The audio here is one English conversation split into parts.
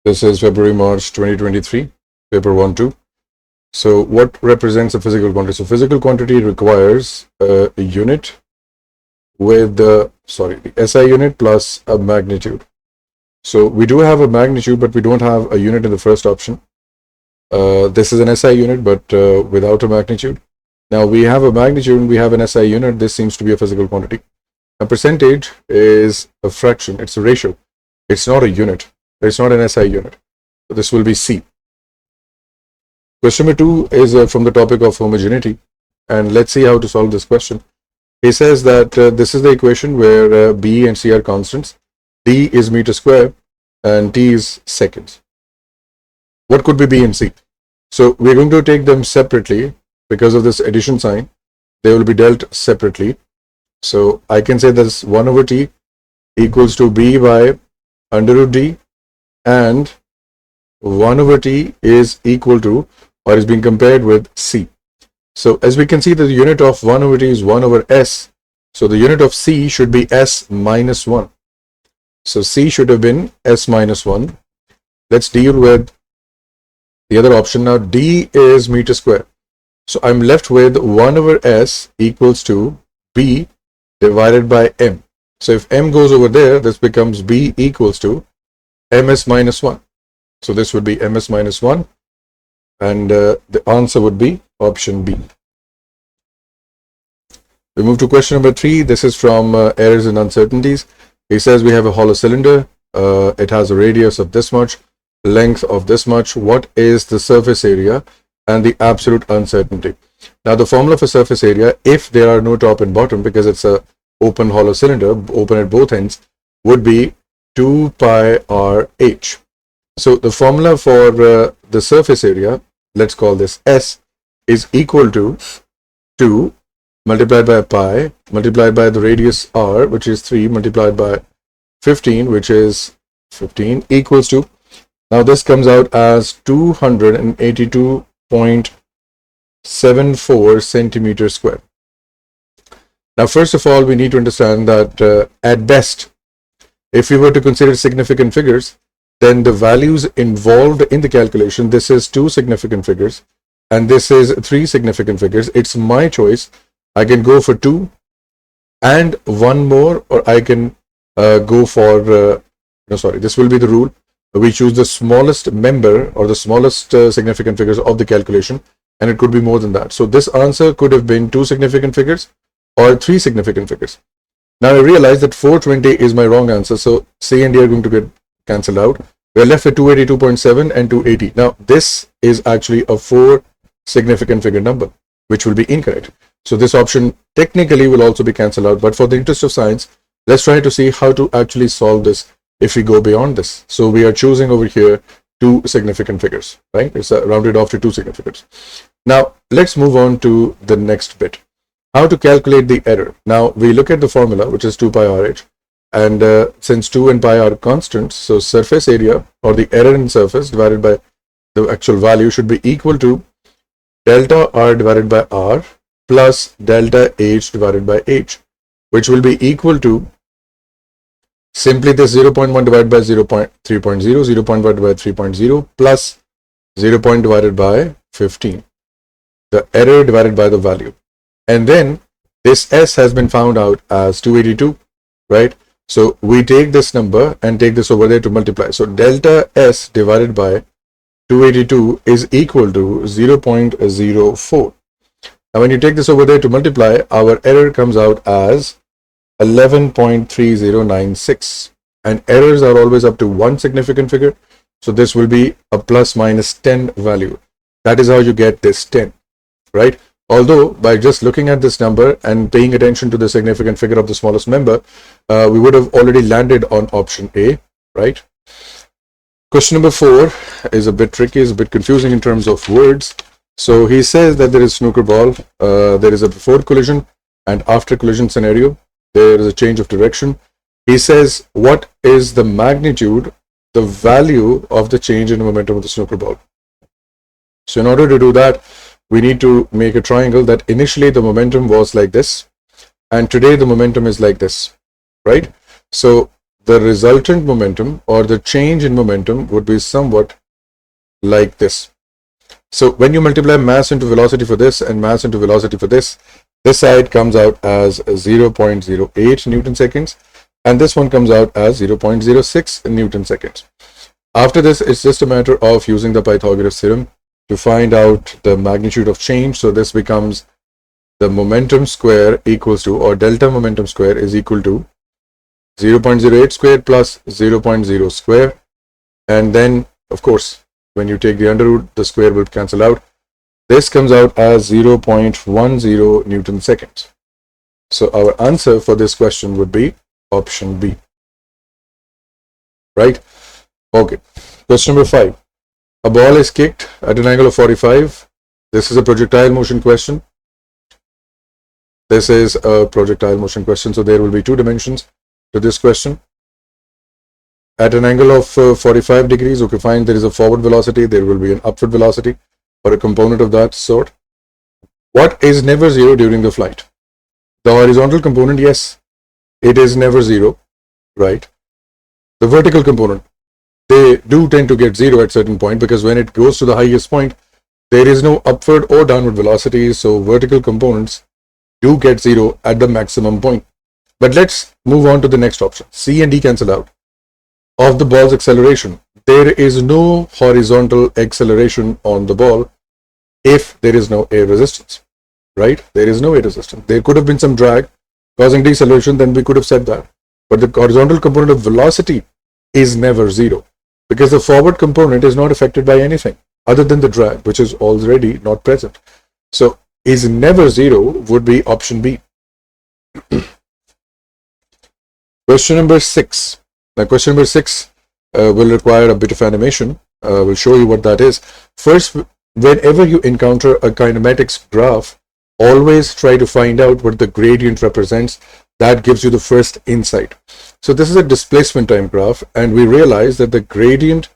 This is February, March 2023, paper 1-2. So what represents a physical quantity? So physical quantity requires a unit with the SI unit plus a magnitude. So we do have a magnitude, but we don't have a unit in the first option. This is an SI unit, but without a magnitude. Now we have a magnitude and we have an SI unit. This seems to be a physical quantity. A percentage is a fraction. It's a ratio. It's not a unit. It's not an SI unit. So this will be C. Question number 2 is from the topic of homogeneity. And let's see how to solve this question. He says that this is the equation where B and C are constants. D is meter square and T is seconds. What could be B and C? So we're going to take them separately because of this addition sign. They will be dealt separately. So I can say this 1 over T equals to B by under root D, and 1 over T is equal to, or is being compared with, C. So as we can see, the unit of 1 over T is 1 over S. So the unit of C should be S minus 1. So C should have been S minus 1. Let's deal with the other option. Now D is meter square. So I'm left with 1 over S equals to B divided by M. So if M goes over there, this becomes B equals to ms minus 1. So this would be ms minus 1. And the answer would be option B. We move to question number 3. This is from errors and uncertainties. He says we have a hollow cylinder. It has a radius of this much, length of this much. What is the surface area and the absolute uncertainty? Now the formula for surface area, if there are no top and bottom, because it's a open hollow cylinder, open at both ends, would be 2 pi r h. So the formula for the surface area, let's call this S, is equal to 2 multiplied by pi multiplied by the radius r, which is 3, multiplied by 15, which is 15, equals to, now this comes out as 282.74 centimeters square. Now, first of all, we need to understand that at best, if we were to consider significant figures, then the values involved in the calculation, this is 2 significant figures and this is 3 significant figures. It's my choice. I can go for 2 and 1 more, or I can go for, this will be the rule. We choose the smallest member or the smallest significant figures of the calculation, and it could be more than that. So this answer could have been 2 significant figures or 3 significant figures. Now I realize that 420 is my wrong answer, so C and D are going to get cancelled out. We're left with 282.7 and 280. Now this is actually a 4 significant figure number, which will be incorrect. So this option technically will also be cancelled out, but for the interest of science, let's try to see how to actually solve this if we go beyond this. So we are choosing over here 2 significant figures, right? It's rounded off to 2 significant figures. Now let's move on to the next bit. How to calculate the error. Now we look at the formula, which is 2 pi rh, and since 2 and pi are constants, so surface area or the error in surface divided by the actual value should be equal to delta r divided by r plus delta h divided by h, which will be equal to simply this 0.1 divided by 0.3.0, 0.1 divided by 3.0 plus 0 divided by 15, the error divided by the value. And then this S has been found out as 282, right? So we take this number and take this over there to multiply. So delta S divided by 282 is equal to 0.04. Now when you take this over there to multiply, our error comes out as 11.3096. And errors are always up to 1 significant figure. So this will be a plus minus 10 value. That is how you get this 10, right? Although by just looking at this number and paying attention to the significant figure of the smallest member, we would have already landed on option A, right? Question number 4 is a bit tricky, is a bit confusing in terms of words. So he says that there is snooker ball, there is a before collision and after collision scenario, there is a change of direction. He says, what is the magnitude, the value of the change in momentum of the snooker ball? So in order to do that, we need to make a triangle that initially the momentum was like this, and today the momentum is like this, right? So the resultant momentum or the change in momentum would be somewhat like this. So when you multiply mass into velocity for this and mass into velocity for this side comes out as 0.08 Newton seconds, and this one comes out as 0.06 Newton seconds. After this, it's just a matter of using the Pythagoras theorem to find out the magnitude of change. So this becomes the momentum square equals to, or delta momentum square is equal to 0.08 squared plus 0.0 square. And then, of course, when you take the under root, the square will cancel out. This comes out as 0.10 Newton seconds. So our answer for this question would be option B. Right? Okay. Question number 5. A ball is kicked at an angle of 45. This is a projectile motion question. This is a projectile motion question. So there will be 2 dimensions to this question. At an angle of 45 degrees, okay, fine, there is a forward velocity, there will be an upward velocity or a component of that sort. What is never zero during the flight? The horizontal component, yes, it is never zero, right? The vertical component, they do tend to get zero at certain point, because when it goes to the highest point, there is no upward or downward velocity, so vertical components do get zero at the maximum point. But let's move on to the next option. C and D cancel out. Of the ball's acceleration, there is no horizontal acceleration on the ball if there is no air resistance, right? There is no air resistance. There could have been some drag causing deceleration, then we could have said that. But the horizontal component of velocity is never zero, because the forward component is not affected by anything other than the drag, which is already not present. So is never zero would be option B. Question number 6. Now, question number 6 will require a bit of animation. We'll show you what that is. First, whenever you encounter a kinematics graph, always try to find out what the gradient represents. That gives you the first insight. So this is a displacement time graph, and we realize that the gradient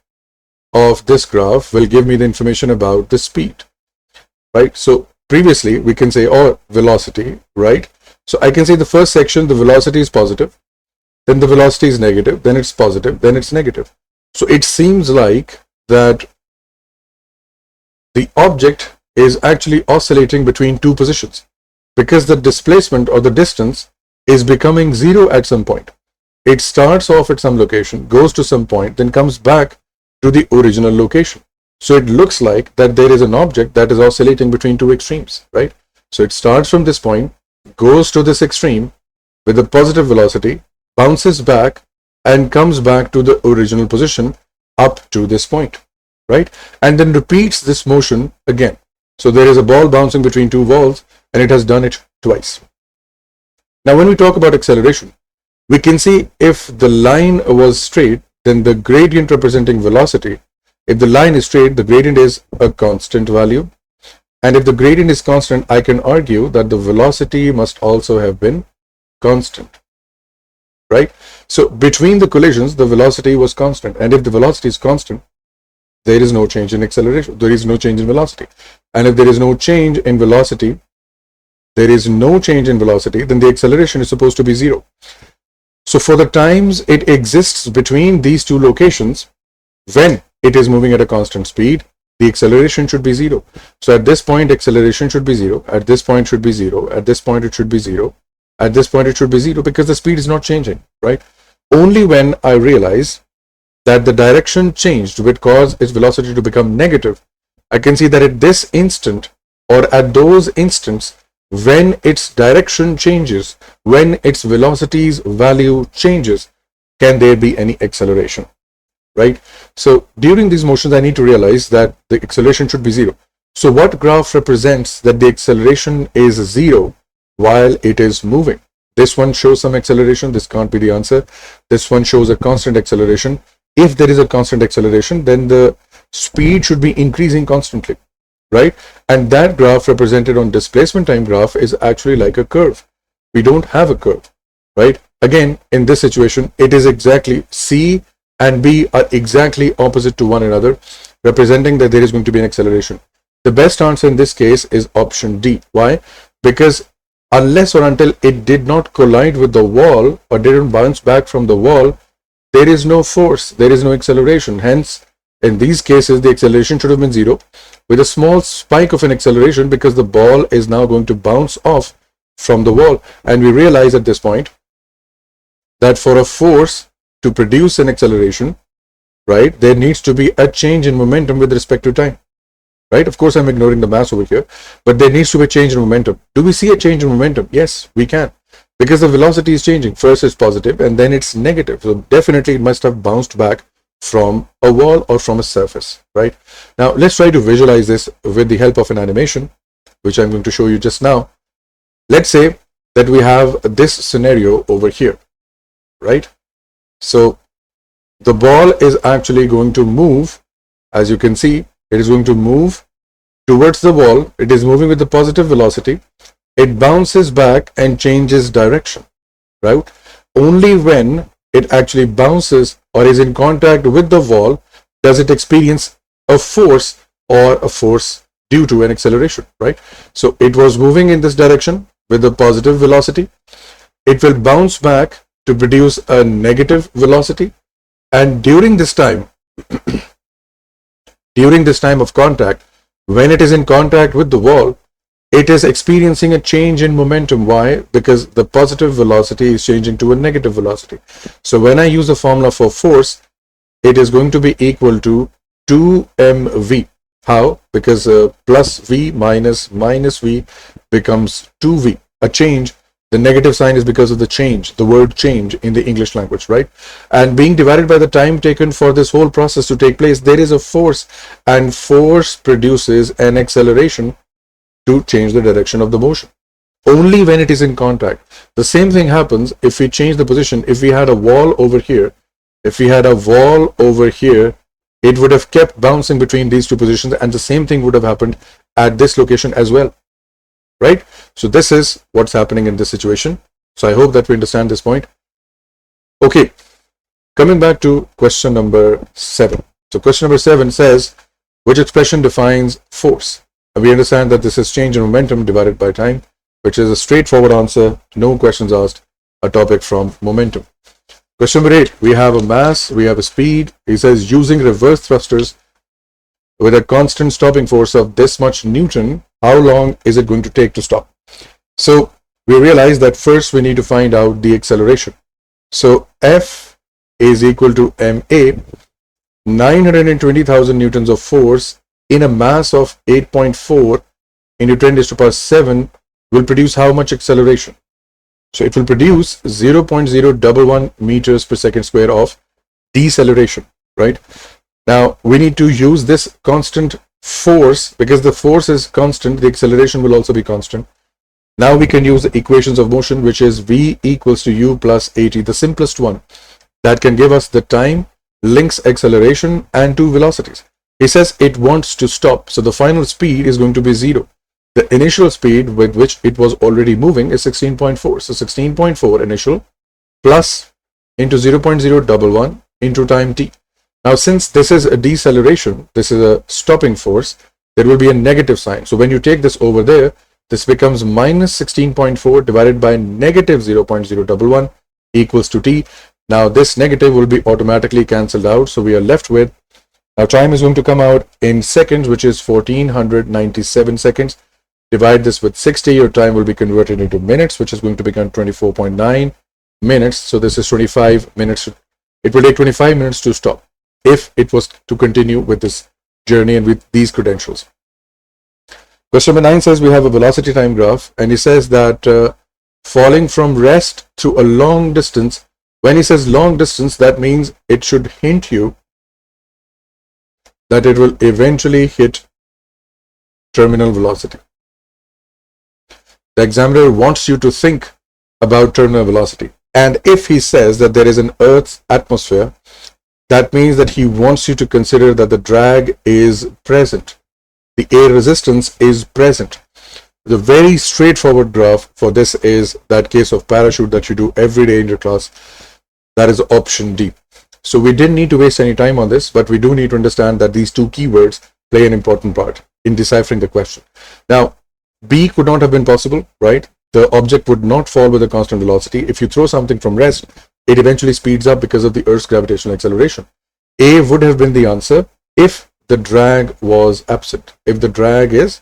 of this graph will give me the information about the speed, right? So previously we can say, or velocity, right? So I can say the first section, the velocity is positive, then the velocity is negative, then it's positive, then it's negative. So it seems like that the object is actually oscillating between 2 positions, because the displacement or the distance is becoming zero at some point. It starts off at some location, goes to some point, then comes back to the original location. So it looks like that there is an object that is oscillating between 2 extremes, right? So it starts from this point, goes to this extreme with a positive velocity, bounces back and comes back to the original position up to this point, right? And then repeats this motion again. So there is a ball bouncing between 2 walls, and it has done it twice. Now, when we talk about acceleration, we can see if the line was straight, then the gradient representing velocity, if the line is straight, the gradient is a constant value. And if the gradient is constant, I can argue that the velocity must also have been constant, right? So between the collisions, the velocity was constant. And if the velocity is constant, there is no change in acceleration. There is no change in velocity. And if there is no change in velocity, then the acceleration is supposed to be zero. So for the times it exists between these 2 locations, when it is moving at a constant speed, the acceleration should be zero. So at this point, acceleration should be zero. At this point should be zero. At this point, it should be zero. At this point, it should be zero, because the speed is not changing, right? Only when I realize that the direction changed, which caused its velocity to become negative, I can see that at this instant, or at those instants, when its direction changes, when its velocity's value changes, can there be any acceleration, right? So during these motions, I need to realize that the acceleration should be zero. So what graph represents that the acceleration is zero while it is moving? This one shows some acceleration. This can't be the answer. This one shows a constant acceleration. If there is a constant acceleration, then the speed should be increasing constantly, right? And that graph represented on displacement time graph is actually like a curve. We don't have a curve, right? Again, in this situation, it is exactly C and B are exactly opposite to one another, representing that there is going to be an acceleration. The best answer in this case is option D. Why? Because unless or until it did not collide with the wall or didn't bounce back from the wall, there is no force, there is no acceleration. Hence, in these cases, the acceleration should have been 0 with a small spike of an acceleration because the ball is now going to bounce off from the wall. And we realize at this point that for a force to produce an acceleration, right, there needs to be a change in momentum with respect to time. Right? Of course, I'm ignoring the mass over here, but there needs to be a change in momentum. Do we see a change in momentum? Yes, we can. Because the velocity is changing. First it's positive and then it's negative. So definitely it must have bounced back from a wall or from a surface, right? Now let's try to visualize this with the help of an animation, which I'm going to show you just now. Let's say that we have this scenario over here, right? So the ball is actually going to move, as you can see, it is going to move towards the wall. It is moving with the positive velocity. It bounces back and changes direction, right? Only when it actually bounces or is in contact with the wall does it experience a force or a force due to an acceleration, right? So it was moving in this direction with a positive velocity. It will bounce back to produce a negative velocity. And during this time, of contact, when it is in contact with the wall, it is experiencing a change in momentum. Why? Because the positive velocity is changing to a negative velocity. So when I use the formula for force, it is going to be equal to 2mv. How? Because plus v minus v becomes 2v. A change. The negative sign is because of the change, the word change in the English language, right? And being divided by the time taken for this whole process to take place, there is a force, and force produces an acceleration to change the direction of the motion. Only when it is in contact. The same thing happens if we change the position. If we had a wall over here, it would have kept bouncing between these two positions, and the same thing would have happened at this location as well. Right? So this is what's happening in this situation. So I hope that we understand this point. Okay, coming back to question number 7. So question number 7 says, which expression defines force? And we understand that this is change in momentum divided by time, which is a straightforward answer, no questions asked, a topic from momentum. Question number 8, we have a mass, we have a speed. He says using reverse thrusters with a constant stopping force of this much Newton, how long is it going to take to stop? So we realize that first we need to find out the acceleration. So F is equal to ma, 920,000 newtons of force in a mass of 8.4 into 10 raised to the power 7 will produce how much acceleration? So it will produce 0.011 meters per second square of deceleration, right? Now we need to use this constant force because the force is constant, the acceleration will also be constant. Now we can use the equations of motion, which is v equals to u plus at, the simplest one that can give us the time, Link's acceleration, and two velocities. He says it wants to stop, so the final speed is going to be 0. The initial speed with which it was already moving is 16.4. So 16.4 initial plus into 0.011 into time t. Now, since this is a deceleration, this is a stopping force, there will be a negative sign. So when you take this over there, this becomes minus 16.4 divided by negative 0.011 equals to t. Now, this negative will be automatically cancelled out. So we are left with, now time is going to come out in seconds, which is 1497 seconds. Divide this with 60, your time will be converted into minutes, which is going to become 24.9 minutes. So this is 25 minutes. It will take 25 minutes to stop if it was to continue with this journey and with these credentials. Question number 9 says we have a velocity time graph, and he says that falling from rest to a long distance, when he says long distance, that means it should hint you that it will eventually hit terminal velocity. The examiner wants you to think about terminal velocity. And if he says that there is an Earth's atmosphere, that means that he wants you to consider that the drag is present. The air resistance is present. The very straightforward graph for this is that case of parachute that you do every day in your class. That is option D. So we didn't need to waste any time on this, but we do need to understand that these two keywords play an important part in deciphering the question. Now, B could not have been possible, right? The object would not fall with a constant velocity. If you throw something from rest, it eventually speeds up because of the Earth's gravitational acceleration. A would have been the answer if the drag was absent. If the drag is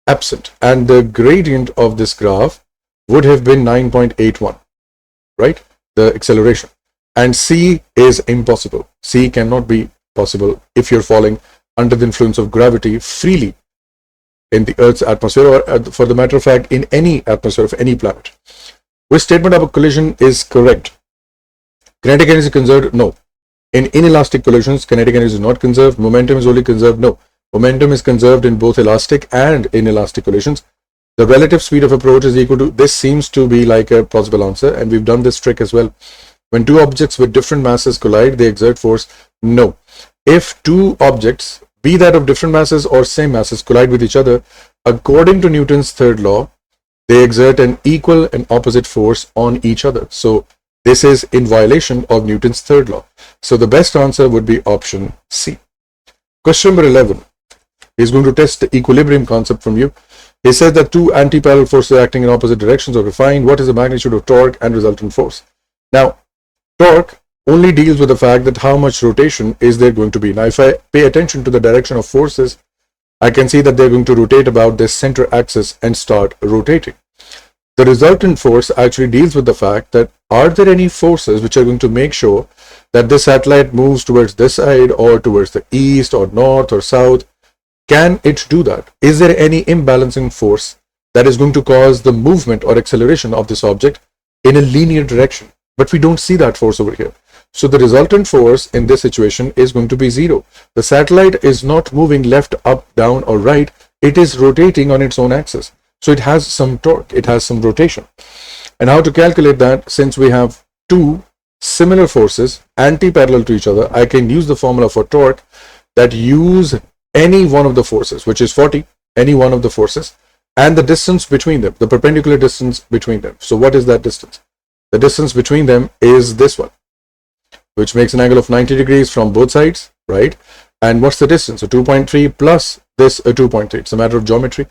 absent, and the gradient of this graph would have been 9.81, right? The acceleration. And C is impossible. C cannot be possible if you're falling under the influence of gravity freely in the Earth's atmosphere, or for the matter of fact, in any atmosphere of any planet. Which statement of a collision is correct? Kinetic energy conserved? No. In inelastic collisions, kinetic energy is not conserved. Momentum is only conserved? No. Momentum is conserved in both elastic and inelastic collisions. The relative speed of approach is equal to, this seems to be like a plausible answer, and we've done this trick as well. When two objects with different masses collide, they exert force? No. If two objects, be that of different masses or same masses, collide with each other, according to Newton's third law, they exert an equal and opposite force on each other. So this is in violation of Newton's third law. So the best answer would be option C. Question number 11. He's going to test the equilibrium concept from you. He said that two anti-parallel forces acting in opposite directions are defined. What is the magnitude of torque and resultant force? Now, torque only deals with the fact that how much rotation is there going to be. Now, if I pay attention to the direction of forces, I can see that they're going to rotate about this center axis and start rotating. The resultant force actually deals with the fact that are there any forces which are going to make sure that this satellite moves towards this side or towards the east or north or south? Can it do that? Is there any imbalancing force that is going to cause the movement or acceleration of this object in a linear direction? But we don't see that force over here. So the resultant force in this situation is going to be zero. The satellite is not moving left, up, down, or right. It is rotating on its own axis. So it has some torque. It has some rotation. And how to calculate that? Since we have two similar forces anti-parallel to each other, I can use the formula for torque that use any one of the forces, which is 40, any one of the forces, and the distance between them, the perpendicular distance between them. So what is that distance? The distance between them is this one, which makes an angle of 90 degrees from both sides, right? And what's the distance? So 2.3 plus this 2.3. It's a matter of geometry,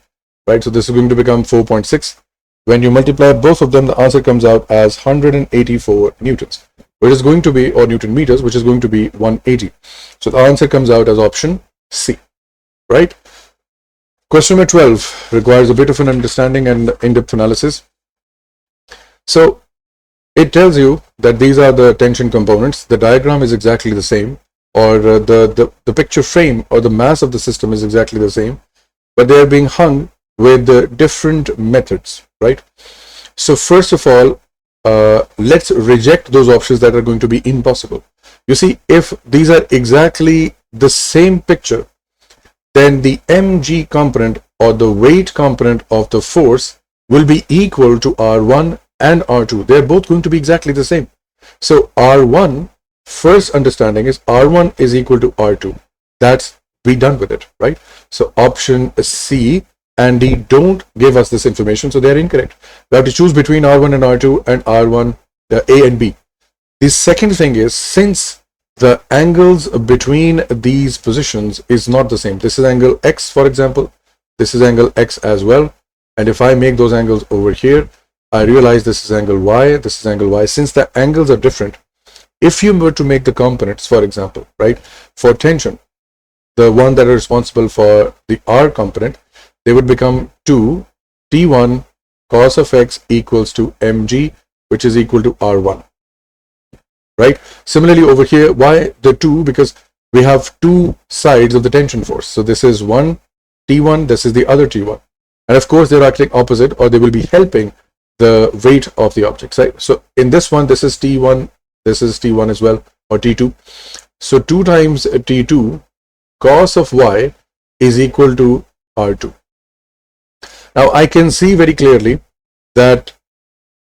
right? So this is going to become 4.6. When you multiply both of them, the answer comes out as 184 newtons, which is going to be, or Newton meters, which is going to be 180. So the answer comes out as option C, right? Question number 12 requires a bit of an understanding and in-depth analysis. So it tells you that these are the tension components. The diagram is exactly the same, or the picture frame or the mass of the system is exactly the same, but they are being hung with different methods, right? So first of all, let's reject those options that are going to be impossible. You see, if these are exactly the same picture, then the mg component or the weight component of the force will be equal to R1 and R2. They're both going to be exactly the same. So R1, first understanding is R1 is equal to R2. That's, be done with it, right? So option C and D don't give us this information, so they're incorrect. We have to choose between R1 and R2 and R1, A and B. The second thing is, since the angles between these positions is not the same. This is angle X, for example. This is angle X as well. And if I make those angles over here, I realize this is angle Y, this is angle Y. Since the angles are different, if you were to make the components, for example, right, for tension, the one that are responsible for the R component, they would become 2 T1 cos of X equals to mg, which is equal to R1. Right? Similarly over here, why the 2? Because we have two sides of the tension force. So this is one T1, this is the other T1. And of course, they're acting opposite, or they will be helping the weight of the objects, right? So in this one, this is T1, this is T1 as well, or T2. So 2 times T2 cos of Y is equal to R2. Now I can see very clearly that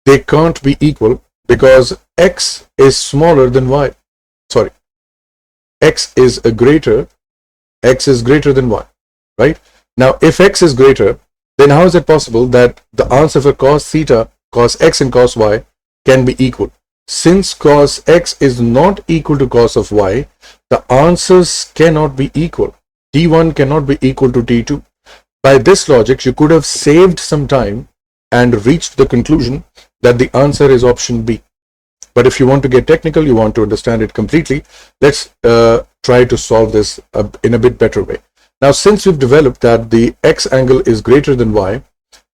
they can't be equal, because X is smaller than Y. Sorry, X is greater than Y, right? Now, if X is greater, then how is it possible that the answer for cos theta, cos X and cos Y can be equal? Since cos X is not equal to cos of Y, the answers cannot be equal. T1 cannot be equal to T2. By this logic, you could have saved some time and reached the conclusion that the answer is option B. But if you want to get technical, you want to understand it completely, let's try to solve this in a bit better way. Now, since we've developed that the x angle is greater than y,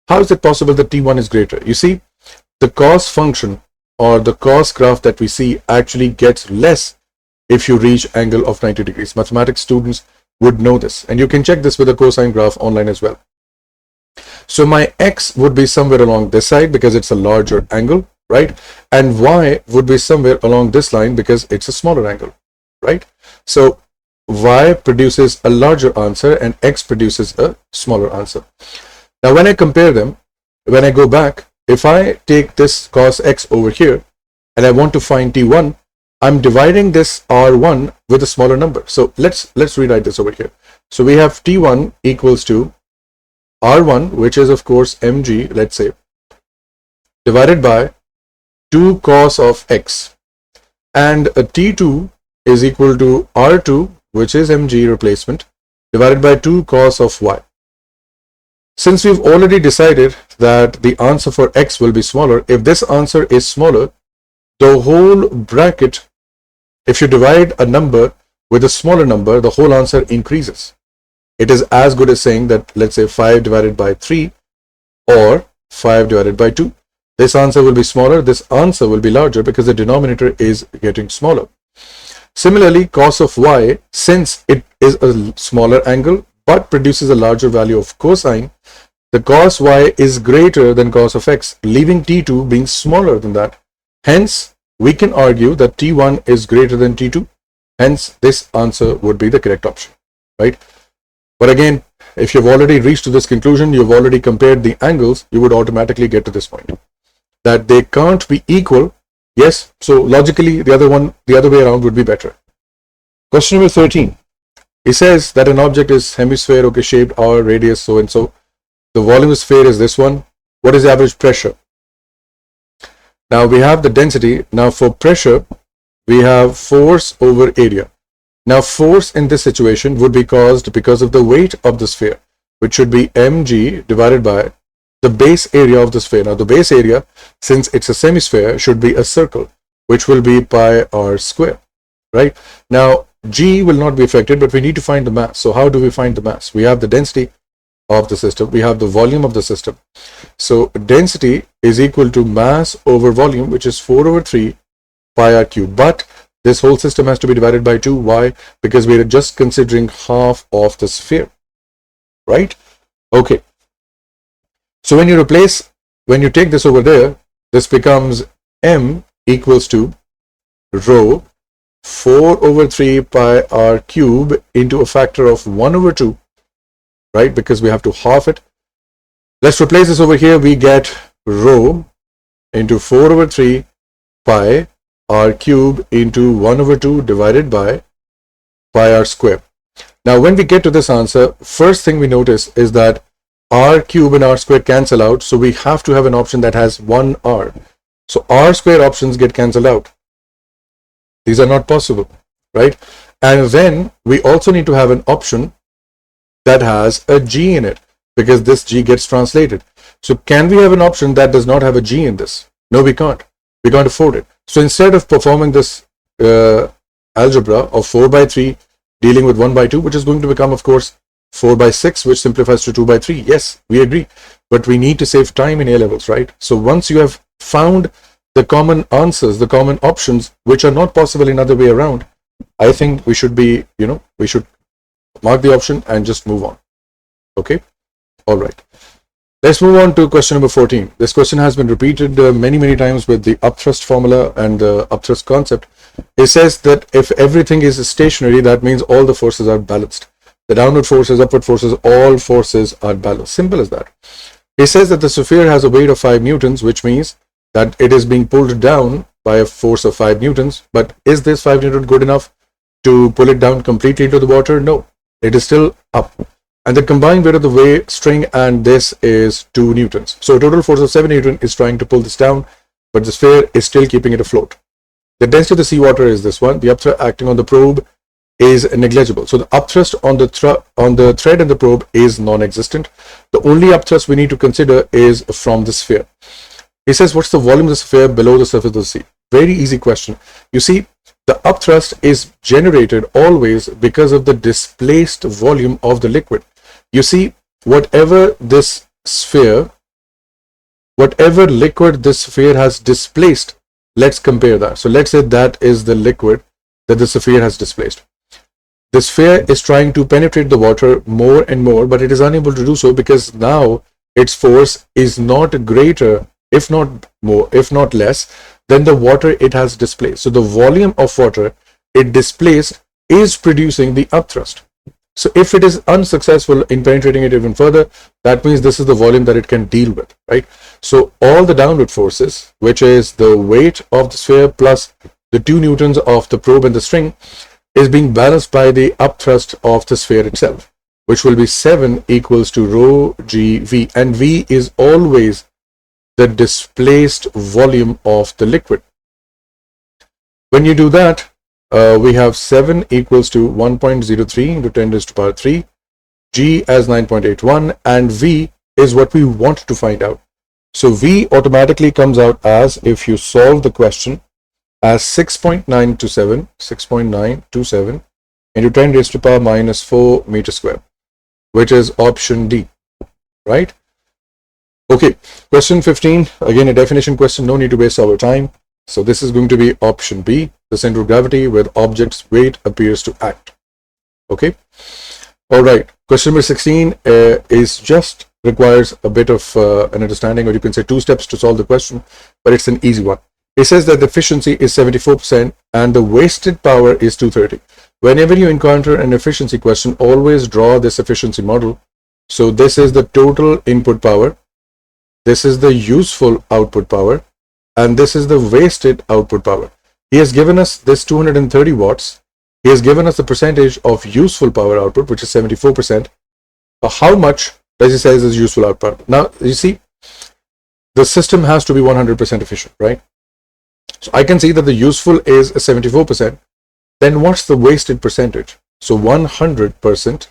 how is it possible that T1 is greater? You see, the cos function or the cos graph that we see actually gets less if you reach angle of 90 degrees. Mathematics students would know this, and you can check this with a cosine graph online as well. So my x would be somewhere along this side because it's a larger angle, right? And y would be somewhere along this line because it's a smaller angle, right? So y produces a larger answer and x produces a smaller answer. Now when I compare them, when I go back, if I take this cos x over here and I want to find T1, I'm dividing this R1 with a smaller number. So let's rewrite this over here. So we have T1 equals to R1, which is of course mg, let's say, divided by 2 cos of x, and a T2 is equal to R2, which is mg replacement, divided by 2 cos of y. Since we've already decided that the answer for x will be smaller, if this answer is smaller, the whole bracket, if you divide a number with a smaller number, the whole answer increases. It is as good as saying that, let's say 5 divided by 3 or 5 divided by 2. This answer will be smaller, this answer will be larger because the denominator is getting smaller. Similarly, cos of y, since it is a smaller angle but produces a larger value of cosine, the cos y is greater than cos of x, leaving T2 being smaller than that. Hence, we can argue that T1 is greater than T2. Hence, this answer would be the correct option, right? But again, if you've already reached to this conclusion, you've already compared the angles, you would automatically get to this point, that they can't be equal. Yes, so logically, the other way around would be better. Question number 13. It says that an object is hemisphere, okay, shaped, R, radius, so and so. The volume of the sphere is this one. What is the average pressure? Now we have the density. Now for pressure, we have force over area. Now force in this situation would be caused because of the weight of the sphere, which should be mg divided by the base area of the sphere. Now the base area, since it's a semisphere, should be a circle, which will be pi r square, right? Now g will not be affected, but we need to find the mass. So how do we find the mass? We have the density of the system, we have the volume of the system. So density is equal to mass over volume, which is 4 over 3 pi r cube. But this whole system has to be divided by 2. Why? Because we are just considering half of the sphere, right? Okay. So when you take this over there, this becomes m equals to rho 4 over 3 pi r cube into a factor of 1 over 2, right? Because we have to half it. Let's replace this over here. We get rho into 4 over 3 pi r cube into 1 over 2 divided by pi r square. Now when we get to this answer, first thing we notice is that r cube and r square cancel out, so we have to have an option that has 1 r. So r square options get cancelled out. These are not possible, right? And then we also need to have an option that has a g in it, because this g gets translated. So can we have an option that does not have a g in this? No, we can't. We can't afford it. So instead of performing this algebra of 4 by 3 dealing with 1 by 2, which is going to become, of course, 4 by 6, which simplifies to 2 by 3. Yes, we agree. But we need to save time in A levels, right? So once you have found the common answers, the common options, which are not possible in other way around, I think we should be, we should mark the option and just move on. Okay. All right. Let's move on to question number 14. This question has been repeated many times with the upthrust formula and the upthrust concept. It says that if everything is stationary, that means all the forces are balanced. The downward forces, upward forces, all forces are balanced. Simple as that. It says that the sphere has a weight of 5 newtons, which means that it is being pulled down by a force of 5 newtons. But is this 5 newton good enough to pull it down completely into the water? No, it is still up. And the combined weight of the weight string and this is 2 newtons. So a total force of 7 newton is trying to pull this down, but the sphere is still keeping it afloat. The density of the seawater is this one. The upthrust acting on the probe is negligible. So the upthrust on the thread and the probe is non-existent. The only upthrust we need to consider is from the sphere. He says, what's the volume of the sphere below the surface of the sea? Very easy question. You see, the upthrust is generated always because of the displaced volume of the liquid. You see, whatever this sphere, whatever liquid this sphere has displaced, let's compare that. So let's say that is the liquid that the sphere has displaced. The sphere is trying to penetrate the water more and more, but it is unable to do so because now its force is not greater, if not more, if not less, than the water it has displaced. So the volume of water it displaced is producing the upthrust. So if it is unsuccessful in penetrating it even further, that means this is the volume that it can deal with, right? So all the downward forces, which is the weight of the sphere plus the 2 newtons of the probe and the string, is being balanced by the upthrust of the sphere itself, which will be 7 equals to rho g v, and v is always the displaced volume of the liquid. When you do that, we have 7 equals to 1.03 into 10 raised to power 3, g as 9.81, and v is what we want to find out. So v automatically comes out as, if you solve the question, as 6.927 into 10 raised to power minus 4 meters square, which is option D, right? Okay, question 15, again a definition question, no need to waste our time. So this is going to be option B, the center of gravity where the object's weight appears to act. Okay, all right, question number 16 is just requires a bit of an understanding, or you can say 2 steps to solve the question, but it's an easy one. It says that the efficiency is 74% and the wasted power is 230. Whenever you encounter an efficiency question, always draw this efficiency model. So this is the total input power, this is the useful output power, and this is the wasted output power. He has given us this 230 watts. He has given us the percentage of useful power output, which is 74%. How much does he say is useful output? Now, you see, the system has to be 100% efficient, right? So I can see that the useful is 74%. Then what's the wasted percentage? So 100%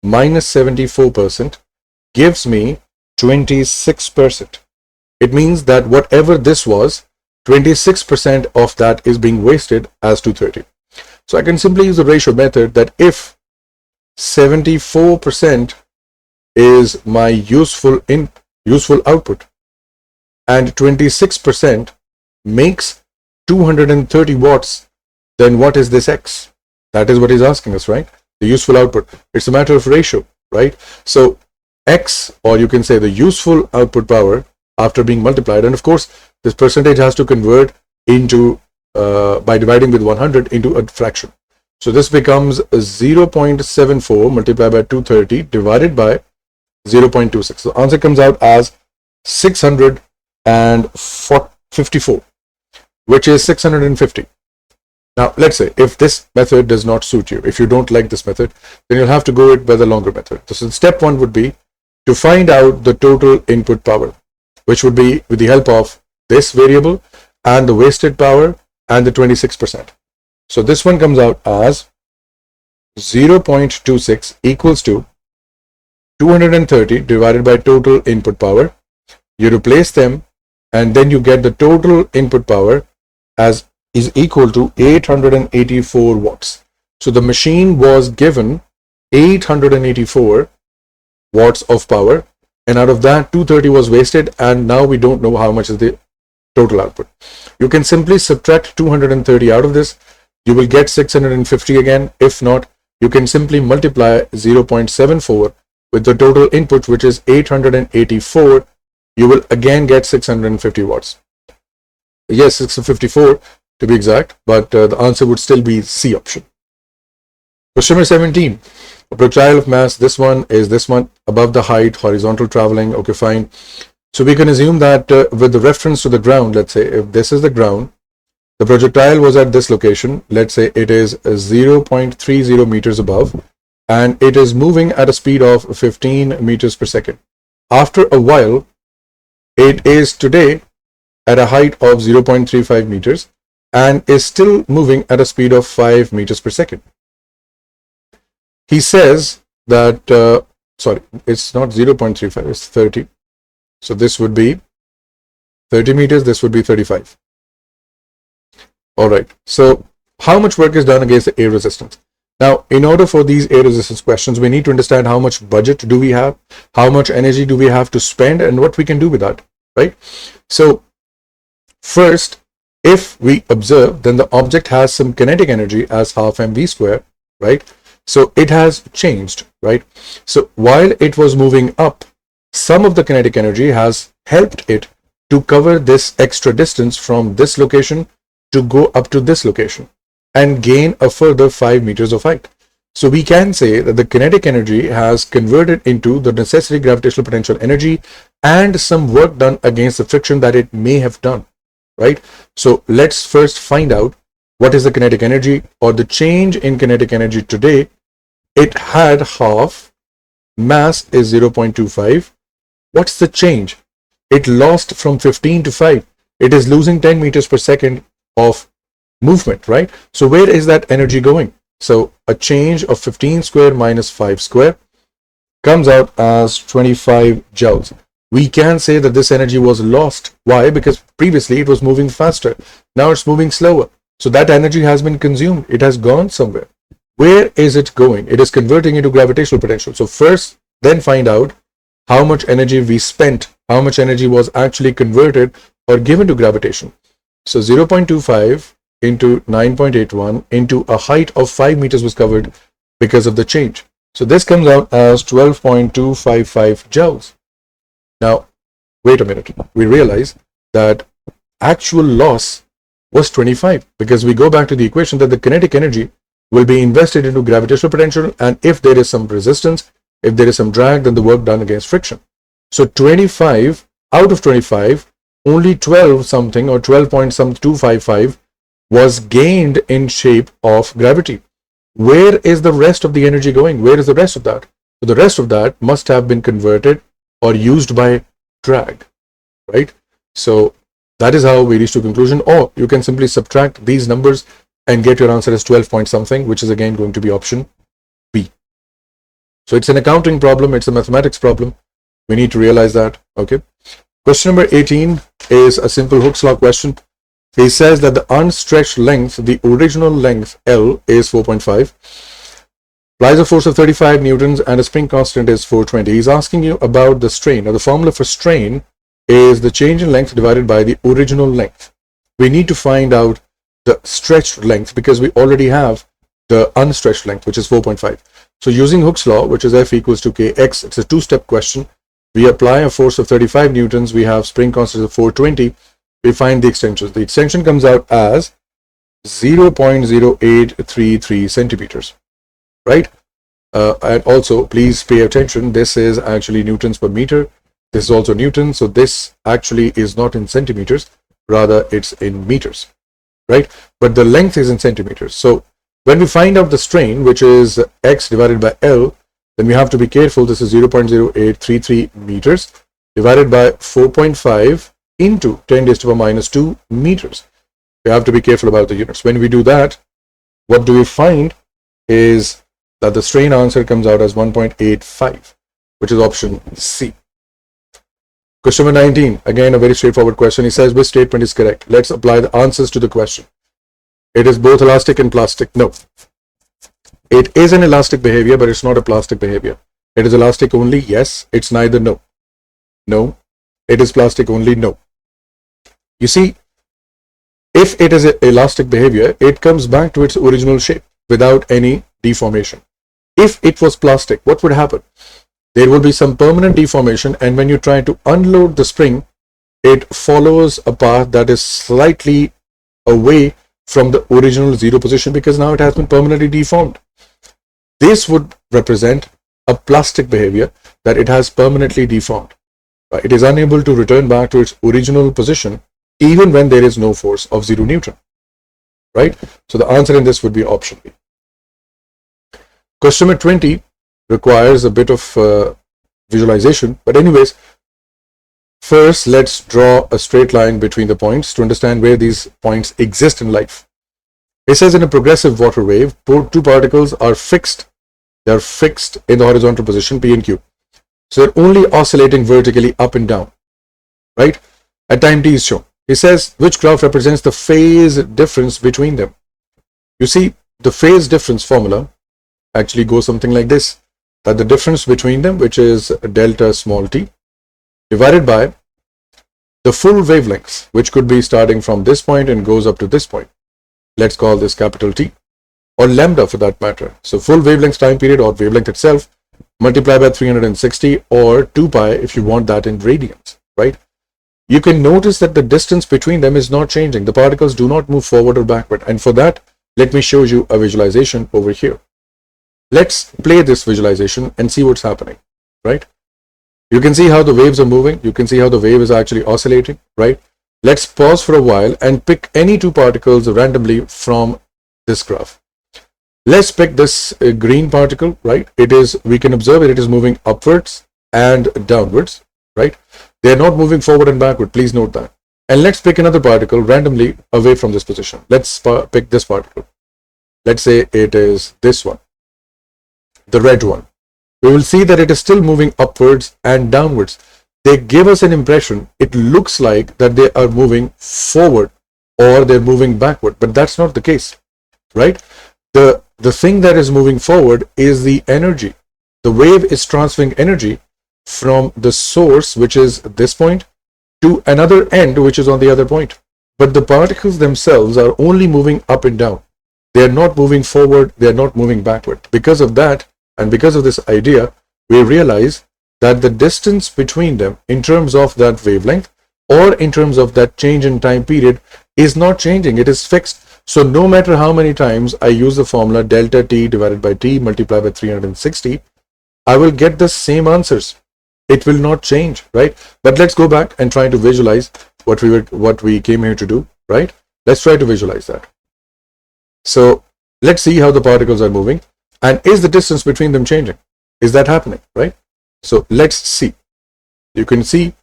minus 74% gives me 26%. It means that whatever this was, 26% of that is being wasted as 230. So I can simply use the ratio method that if 74% is my useful output and 26% makes 230 watts, then what is this X? That is what he's asking us, right? The useful output. It's a matter of ratio, right? So X, or you can say the useful output power after being multiplied, and of course this percentage has to convert into by dividing with 100 into a fraction. So this becomes 0.74 multiplied by 230 divided by 0.26. So the answer comes out as 654, which is 650. Now let's say if this method does not suit you, if you don't like this method, then you'll have to go with the longer method. So step 1 would be to find out the total input power, which would be with the help of this variable and the wasted power and the 26%. So this one comes out as 0.26 equals to 230 divided by total input power. You replace them and then you get the total input power as is equal to 884 watts. So the machine was given 884 watts of power, and out of that 230 was wasted, and now we don't know how much is the total output. You can simply subtract 230 out of this, you will get 650 again. If not, you can simply multiply 0.74 with the total input, which is 884. You will again get 650 watts. Yes, 654 to be exact, but the answer would still be C option. Question number 17. A projectile of mass, this one is this one above the height, horizontal traveling. Okay, fine. So we can assume that with the reference to the ground, let's say if this is the ground, the projectile was at this location. Let's say it is 0.30 meters above, and it is moving at a speed of 15 meters per second. After a while, it is today at a height of 0.35 meters and is still moving at a speed of 5 meters per second. He says that, sorry, it's not 0.35, it's 30. So this would be 30 meters, this would be 35. All right. So how much work is done against the air resistance? Now, in order for these air resistance questions, we need to understand how much budget do we have, how much energy do we have to spend, and what we can do with that, right? So first, if we observe, then the object has some kinetic energy as half mv square, right? So it has changed, right? So while it was moving up, some of the kinetic energy has helped it to cover this extra distance from this location to go up to this location and gain a further 5 meters of height. So we can say that the kinetic energy has converted into the necessary gravitational potential energy and some work done against the friction that it may have done, right? So let's first find out what is the kinetic energy or the change in kinetic energy today. It had half, mass is 0.25. What's the change? It lost from 15 to 5. It is losing 10 meters per second of movement, right? So where is that energy going? So a change of 15 square minus 5 square comes out as 25 joules. We can say that this energy was lost. Why? Because previously it was moving faster. Now it's moving slower. So that energy has been consumed. It has gone somewhere. Where is it going? It is converting into gravitational potential. So first, then find out how much energy we spent, how much energy was actually converted or given to gravitation. So 0.25 into 9.81 into a height of 5 meters was covered because of the change. So this comes out as 12.255 joules. Now, wait a minute. We realize that actual loss was 25 because we go back to the equation that the kinetic energy will be invested into gravitational potential, and if there is some resistance, if there is some drag, then the work done against friction. So 25 out of 25, only 12 something or 12.255 was gained in shape of gravity. Where is the rest of the energy going? Where is the rest of that? So the rest of that must have been converted or used by drag, right? So that is how we reach to conclusion. Or you can simply subtract these numbers and get your answer as 12 point something, which is again going to be option B. So it's an accounting problem. It's a mathematics problem. We need to realize that. Okay. Question number 18 is a simple Hooke's law question. He says that the unstretched length, the original length L, is 4.5. Applies a force of 35 newtons and a spring constant is 420. He's asking you about the strain. Now the formula for strain is the change in length divided by the original length. We need to find out the stretched length because we already have the unstretched length, which is 4.5. So using Hooke's law, which is F equals to Kx, it's a two-step question. We apply a force of 35 newtons. We have spring constant of 420. We find the extensions. The extension comes out as 0.0833 centimeters, right? And also, please pay attention. This is actually newtons per meter. This is also Newton. So this actually is not in centimeters. Rather, it's in meters, right? But the length is in centimeters. So when we find out the strain, which is X divided by L, then we have to be careful. This is 0.0833 meters divided by 4.5 into 10 raised to the minus 2 meters. We have to be careful about the units. When we do that, what do we find is that the strain answer comes out as 1.85, which is option C. Question number 19, again a very straightforward question. He says which statement is correct? Let's apply the answers to the question. It is both elastic and plastic. No. It is an elastic behavior, but it's not a plastic behavior. It is elastic only. Yes. It's neither. No. No. It is plastic only. No. You see, if it is an elastic behavior, it comes back to its original shape without any deformation. If it was plastic, what would happen? There will be some permanent deformation, and when you try to unload the spring, it follows a path that is slightly away from the original zero position because now it has been permanently deformed. This would represent a plastic behavior, that it has permanently deformed. It is unable to return back to its original position even when there is no force of 0 Newton, right? So the answer in this would be option B. Question number 20 requires a bit of visualization, but anyways, first let's draw a straight line between the points to understand where these points exist in life. It says in a progressive water wave, two particles are fixed. They are fixed in the horizontal position P and Q. So they're only oscillating vertically up and down, right? At time t is shown. He says, which graph represents the phase difference between them? You see, the phase difference formula actually goes something like this, that the difference between them, which is delta small t, divided by the full wavelength, which could be starting from this point and goes up to this point. Let's call this capital T, or lambda for that matter. So full wavelength time period, or wavelength itself, multiply by 360, or 2 pi if you want that in radians, right? You can notice that the distance between them is not changing. The particles do not move forward or backward. And for that, let me show you a visualization over here. Let's play this visualization and see what's happening, right? You can see how the waves are moving. You can see how the wave is actually oscillating, right? Let's pause for a while and pick any two particles randomly from this graph. Let's pick this green particle, right? We can observe it is moving upwards and downwards, right? They're not moving forward and backward. Please note that. And let's pick another particle randomly away from this position. Let's pick this particle. Let's say it is this one, the red one. We will see that it is still moving upwards and downwards. They give us an impression, it looks like that they are moving forward or they're moving backward, but that's not the case, right? The thing that is moving forward is the energy. The wave is transferring energy from the source, which is this point, to another end, which is on the other point. But the particles themselves are only moving up and down. They are not moving forward, they are not moving backward. Because of that, and because of this idea, we realize that the distance between them in terms of that wavelength or in terms of that change in time period is not changing. It is fixed. So no matter how many times I use the formula delta t divided by t multiplied by 360, I will get the same answers. It will not change, right? But let's go back and try to visualize what we came here to do, right? Let's try to visualize that. So let's see how the particles are moving, and is the distance between them changing? Is that happening, right? So let's see. You can see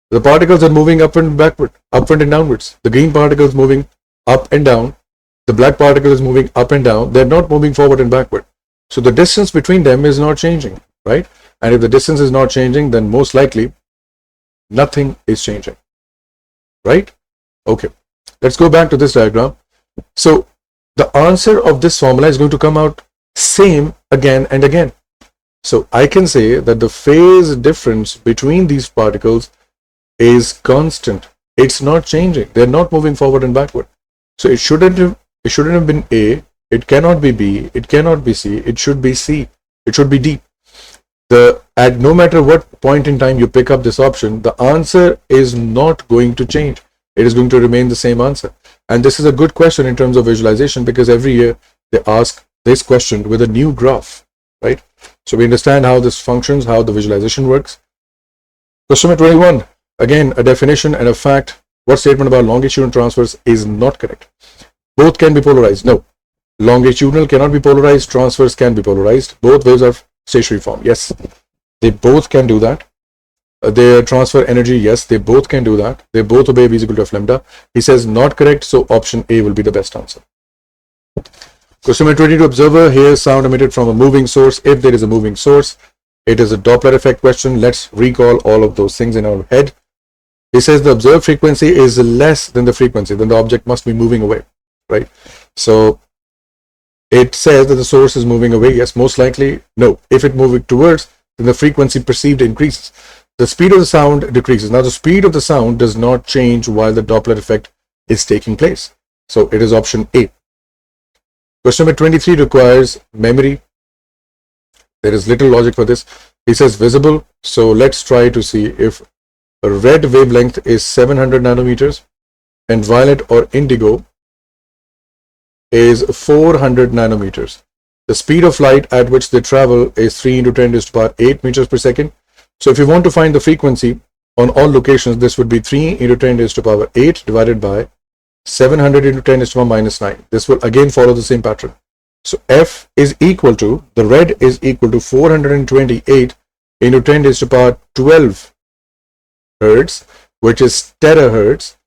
the particles are moving up and backward, upward and downwards. The green particle is moving up and down. The black particle is moving up and down. They're not moving forward and backward. So the distance between them is not changing, right? And if the distance is not changing, then most likely nothing is changing, right? Okay, let's go back to this diagram. So the answer of this formula is going to come out same again and again. So I can say that the phase difference between these particles is constant. It's not changing. They're not moving forward and backward. So it shouldn't have been A. It cannot be B. It cannot be C. It should be C. It should be D. At no matter what point in time you pick up this option, the answer is not going to change. It is going to remain the same answer. And this is a good question in terms of visualization, because every year they ask this question with a new graph, right? So we understand how this functions, how the visualization works. Question number 21, again, a definition and a fact. What statement about longitudinal transfers is not correct? Both can be polarized. No. Longitudinal cannot be polarized. Transfers can be polarized. Both waves are stationary form. Yes, they both can do that. They transfer energy. Yes, they both can do that. They both obey V is equal to F lambda. He says not correct, so option A will be the best answer. Question number 22, observer hears sound emitted from a moving source. If there is a moving source, it is a Doppler effect question. Let's recall all of those things in our head. He says the observed frequency is less than the frequency, then the object must be moving away, right? So it says that the source is moving away. Yes, most likely no. If it moving towards, then the frequency perceived increases. The speed of the sound decreases. Now the speed of the sound does not change while the Doppler effect is taking place. So it is option A. Question number 23 requires memory. There is little logic for this. He says visible. So let's try to see if a red wavelength is 700 nanometers and violet or indigo is 400 nanometers. The speed of light at which they travel is 3 into 10 to the power 8 meters per second. So if you want to find the frequency on all locations, this would be 3 into 10 to the power 8 divided by 700 into 10 to the power minus 9. This will again follow the same pattern. So F is equal to, the red is equal to 428 into 10 to the power 12 hertz, which is terahertz,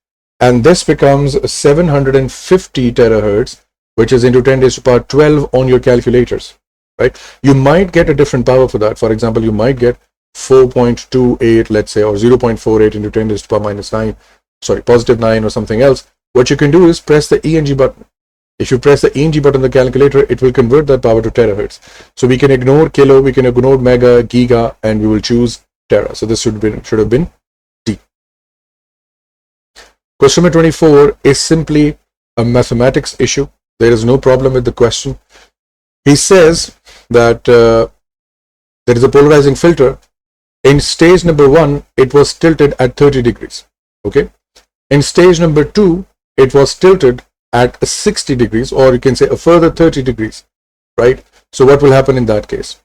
and this becomes 750 terahertz, which is into 10 to the power 12 on your calculators, right? You might get a different power for that. For example, you might get 4.28, let's say, or 0.48 into 10 to the power minus 9. sorry, positive 9 or something else, what you can do is press the ENG button. If you press the ENG button on the calculator, it will convert that power to terahertz. So we can ignore kilo, we can ignore mega, giga, and we will choose tera. So this should have been D. Question number 24 is simply a mathematics issue. There is no problem with the question. He says that there is a polarizing filter. In stage number 1, it was tilted at 30 degrees. Okay. In stage number 2, it was tilted at 60 degrees, or you can say a further 30 degrees, right? So what will happen in that case?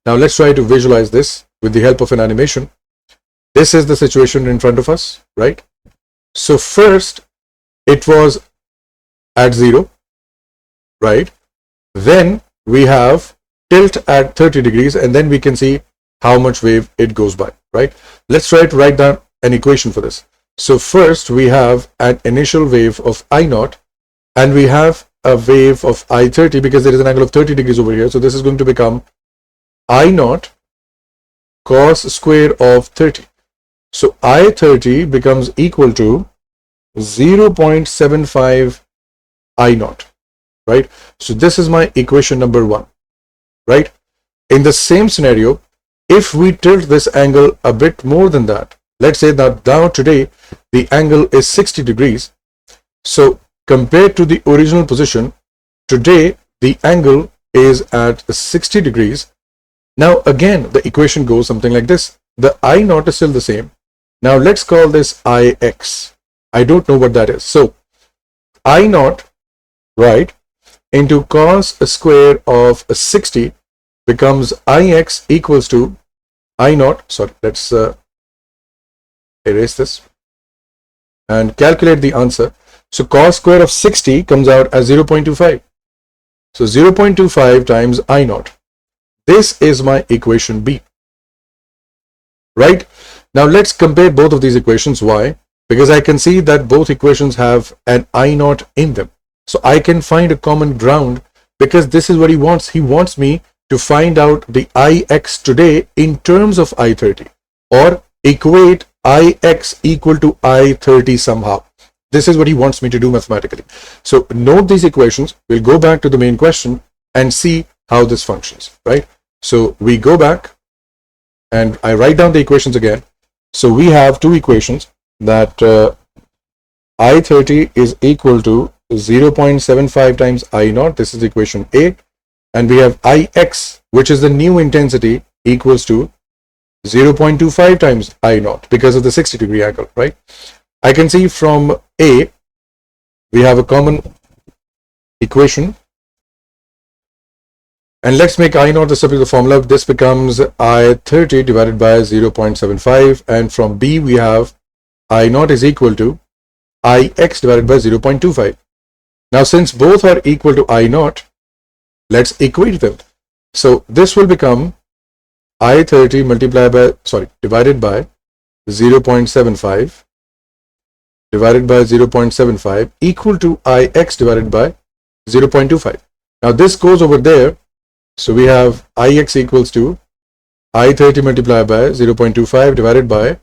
Now let's try to visualize this with the help of an animation. This is the situation in front of us, right? So first it was at 0, right? Then we have tilt at 30 degrees, and then we can see how much wave it goes by, right? Let's try to write down an equation for this. So first we have an initial wave of I naught, and we have a wave of I30 because there is an angle of 30 degrees over here. So this is going to become I naught cos square of 30. So I30 becomes equal to 0.75 I naught, right? So this is my equation number 1, right? In the same scenario, if we tilt this angle a bit more than that, let's say that now today the angle is 60 degrees. So compared to the original position, today the angle is at 60 degrees. Now again, the equation goes something like this. The I naught is still the same. Now let's call this Ix. I don't know what that is. So I naught, right, into cos square of 60 becomes Ix equals to I naught. Sorry, let's erase this and calculate the answer. So cos square of 60 comes out as 0.25. So 0.25 times I naught. This is my equation B. Right? Now let's compare both of these equations. Why? Because I can see that both equations have an I naught in them. So I can find a common ground because this is what he wants. He wants me to find out the Ix today in terms of I30, or equate Ix equal to I30 somehow. This is what he wants me to do mathematically. So note these equations. We'll go back to the main question and see how this functions, right? So we go back and I write down the equations again. So we have two equations that I30 is equal to 0.75 times I naught. This is equation A. And we have Ix, which is the new intensity, equals to 0.25 times I naught because of the 60 degree angle, right? I can see from A, we have a common equation. And let's make I naught the subject of the formula. This becomes I30 divided by 0.75. And from B, we have I naught is equal to Ix divided by 0.25. Now, since both are equal to I naught, let's equate them. So this will become I30 divided by 0.75 divided by 0.75 equal to Ix divided by 0.25. Now this goes over there. So we have Ix equals to I30 multiplied by 0.25 divided by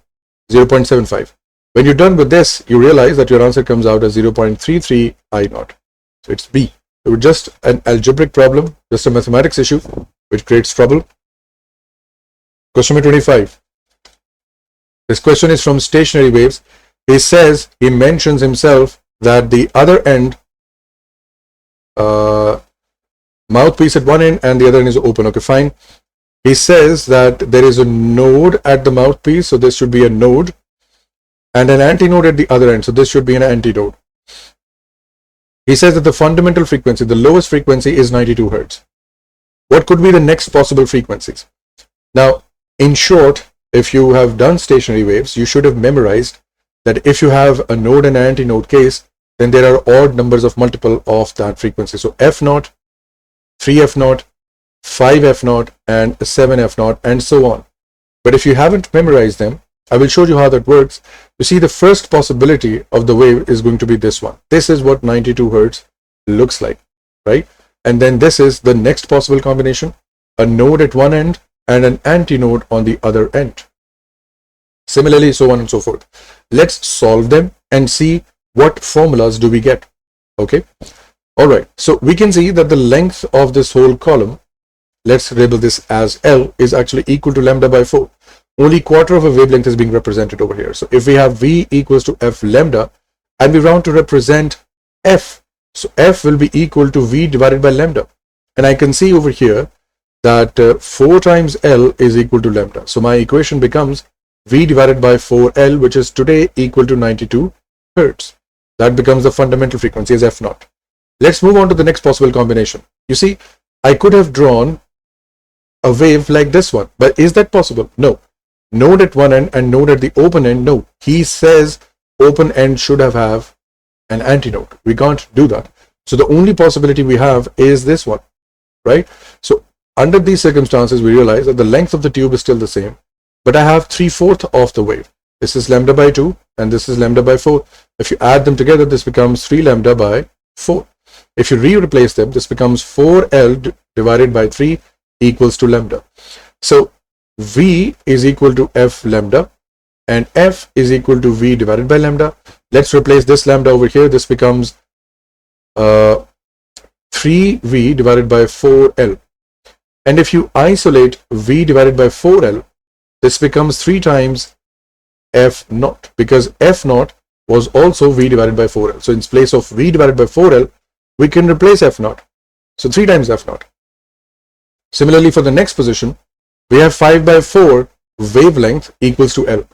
0.75. When you're done with this, you realize that your answer comes out as 0.33 I naught. So it's B. It was just an algebraic problem, just a mathematics issue, which creates trouble. Question number 25. This question is from stationary waves. He mentions himself that the other end, mouthpiece at one end and the other end is open. Okay, fine. He says that there is a node at the mouthpiece, so this should be a node, and an antinode at the other end, so this should be an antinode. He says that the fundamental frequency, the lowest frequency, is 92 Hertz. What could be the next possible frequencies? Now, in short, if you have done stationary waves, you should have memorized that if you have a node and an antinode case, then there are odd numbers of multiple of that frequency. So F0, 3F0, 5F0, and 7F0, and so on. But if you haven't memorized them, I will show you how that works. You see, the first possibility of the wave is going to be this one. This is what 92 Hertz looks like, right? And then this is the next possible combination, a node at one end and an antinode on the other end. Similarly, so on and so forth. Let's solve them and see what formulas do we get. Okay. All right. So we can see that the length of this whole column, let's label this as L, is actually equal to lambda by 4. Only quarter of a wavelength is being represented over here. So if we have V equals to F lambda and we want to represent F, so F will be equal to V divided by lambda. And I can see over here that 4 times L is equal to lambda. So my equation becomes V divided by 4L, which is today equal to 92 Hertz. That becomes the fundamental frequency as F naught. Let's move on to the next possible combination. You see, I could have drawn a wave like this one, but is that possible? No. Node at one end and node at the open end, no. He says open end should have an antinode. We can't do that. So the only possibility we have is this one, right? So under these circumstances, we realize that the length of the tube is still the same, but I have 3/4 of the wave. This is lambda by 2 and this is lambda by 4. If you add them together, this becomes 3 lambda by 4. If you replace them, this becomes 4L divided by 3 equals to lambda. So V is equal to F lambda and F is equal to V divided by lambda. Let's replace this lambda over here. This becomes 3V divided by 4L. And if you isolate V divided by 4L, this becomes 3 times F naught, because F naught was also V divided by 4L. So in place of V divided by 4L, we can replace F naught. So 3 times F naught. Similarly, for the next position, we have 5 by 4 wavelength equals to L.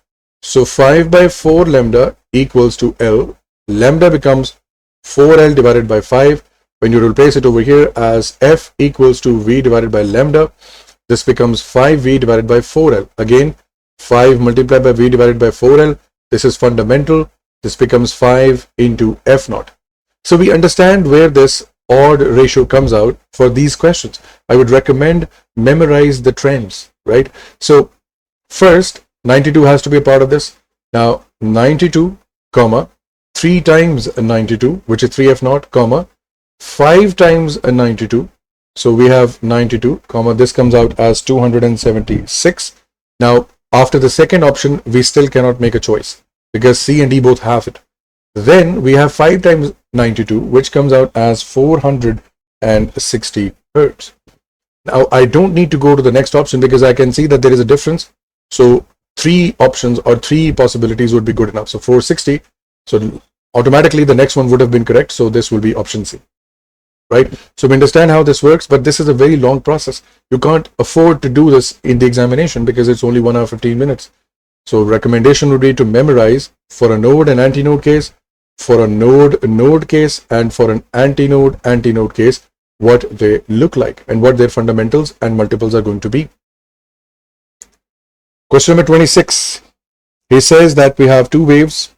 So 5 by 4 lambda equals to L. Lambda becomes 4L divided by 5. When you replace it over here as F equals to V divided by lambda, this becomes 5V divided by 4L. Again, 5 multiplied by V divided by 4L. This is fundamental. This becomes 5 into F naught. So we understand where this odd ratio comes out for these questions. I would recommend memorize the trends, right? So first, 92 has to be a part of this. Now 92 comma 3 times a 92, which is 3F naught, comma 5 times a 92. So we have 92 comma, this comes out as 276. Now after the second option, we still cannot make a choice because C and D both have it. Then we have 5 times 92, which comes out as 460 Hertz. Now I don't need to go to the next option because I can see that there is a difference. So 3 options or 3 possibilities would be good enough. So 460. So automatically the next one would have been correct. So this will be option C, right? So we understand how this works, but this is a very long process. You can't afford to do this in the examination because it's only 1 hour 15 minutes. So recommendation would be to memorize for a node and antinode case, for a node case, and for an antinode case, what they look like and what their fundamentals and multiples are going to be. Question number 26. He says that we have 2 waves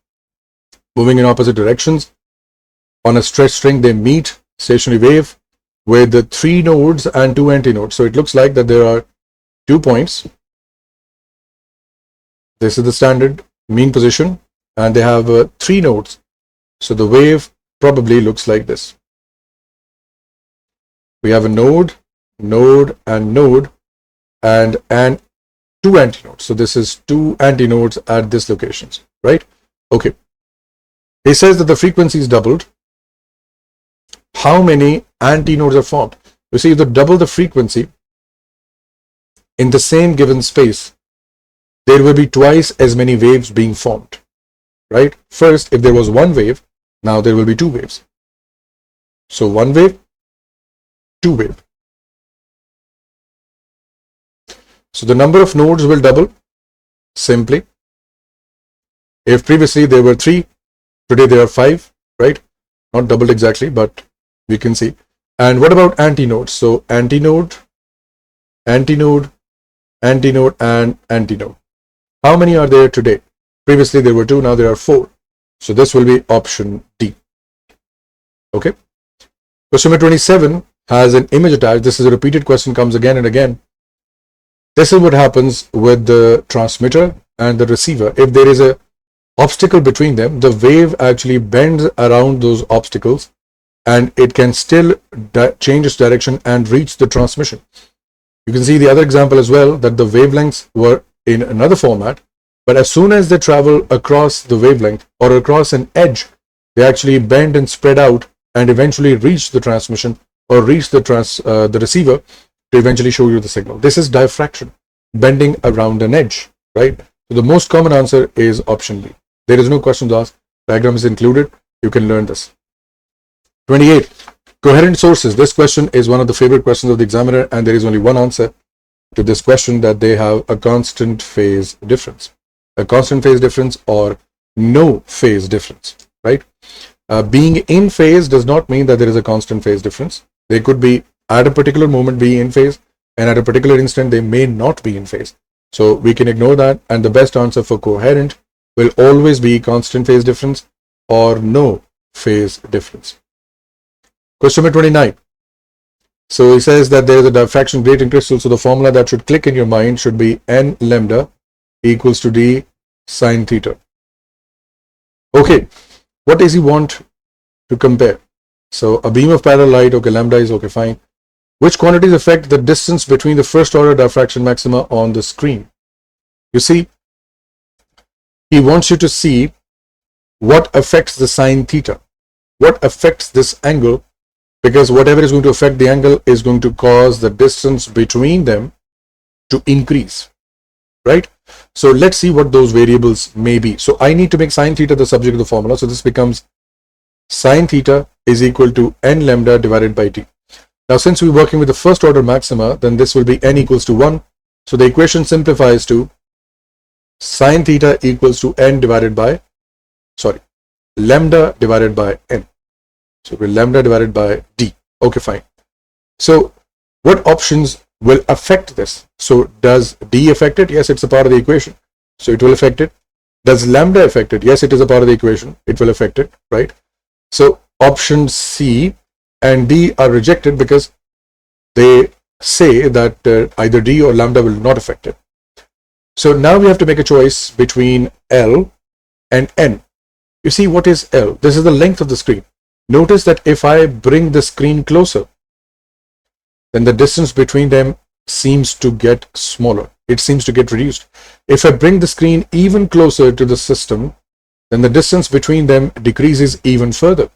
moving in opposite directions. On a stretched string, they meet, stationary wave, with the 3 nodes and 2 antinodes. So it looks like that there are 2 points. This is the standard mean position, and they have 3 nodes. So the wave probably looks like this. We have a node, and 2 antinodes. So this is 2 antinodes at this locations, right? Okay. He says that the frequency is doubled. How many antinodes are formed? You see, if you double the frequency in the same given space, there will be twice as many waves being formed, right? First, if there was 1 wave, now there will be 2 waves. So 1 wave, 2 wave. So the number of nodes will double simply. If previously there were 3, today there are 5, right? Not doubled exactly, but we can see. And what about antinodes? So antinode, and antinode. How many are there today? Previously there were 2, now there are 4. So this will be option D. Okay. Question number 27 has an image attached. This is a repeated question, comes again and again. This is what happens with the transmitter and the receiver. If there is a obstacle between them, the wave actually bends around those obstacles and it can still change its direction and reach the transmission. You can see the other example as well, that the wavelengths were in another format, But as soon as they travel across the wavelength or across an edge, they actually bend and spread out and eventually reach the transmission or reach the receiver to eventually show you the signal. This is diffraction, bending around an edge, right? So the most common answer is option B. There is no questions asked. Diagram is included. You can learn this. 28. Coherent sources. This question is one of the favorite questions of the examiner, and there is only one answer to this question, that they have a constant phase difference. A constant phase difference or no phase difference, right? Being in phase does not mean that there is a constant phase difference. They could be at a particular moment be in phase, and at a particular instant they may not be in phase. So we can ignore that, and the best answer for coherent will always be constant phase difference or no phase difference. Question number 29. So he says that there is a diffraction rate in crystal. So the formula that should click in your mind should be n lambda equals to d sine theta. Okay, what does he want to compare? So a beam of parallel light, okay, lambda is okay, fine. Which quantities affect the distance between the first order diffraction maxima on the screen? You see, he wants you to see what affects the sine theta, what affects this angle, because whatever is going to affect the angle is going to cause the distance between them to increase, right? So let's see what those variables may be. So I need to make sine theta the subject of the formula. So this becomes sine theta is equal to n lambda divided by d. Now, since we're working with the first order maxima, then this will be n equals to 1. So the equation simplifies to sine theta equals to lambda divided by n. So we're lambda divided by d. Okay, fine. So what options will affect this? So does d affect it? Yes, it's a part of the equation. So it will affect it. Does lambda affect it? Yes, it is a part of the equation. It will affect it, right? So option C and D are rejected because they say that either D or lambda will not affect it. So now we have to make a choice between L and N. You see, what is L? This is the length of the screen. Notice that if I bring the screen closer, then the distance between them seems to get smaller. It seems to get reduced. If I bring the screen even closer to the system, then the distance between them decreases even further.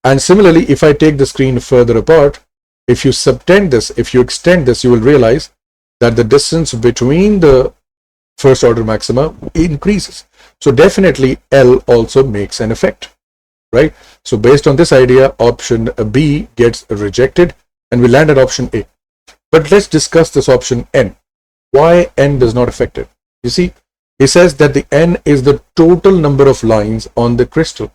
And similarly, if I take the screen further apart, if you subtend this, if you extend this, you will realize that the distance between the first order maxima increases. So definitely L also makes an effect, right? So based on this idea, option B gets rejected and we land at option A. But let's discuss this option N. Why N does not affect it? You see, he says that the N is the total number of lines on the crystal.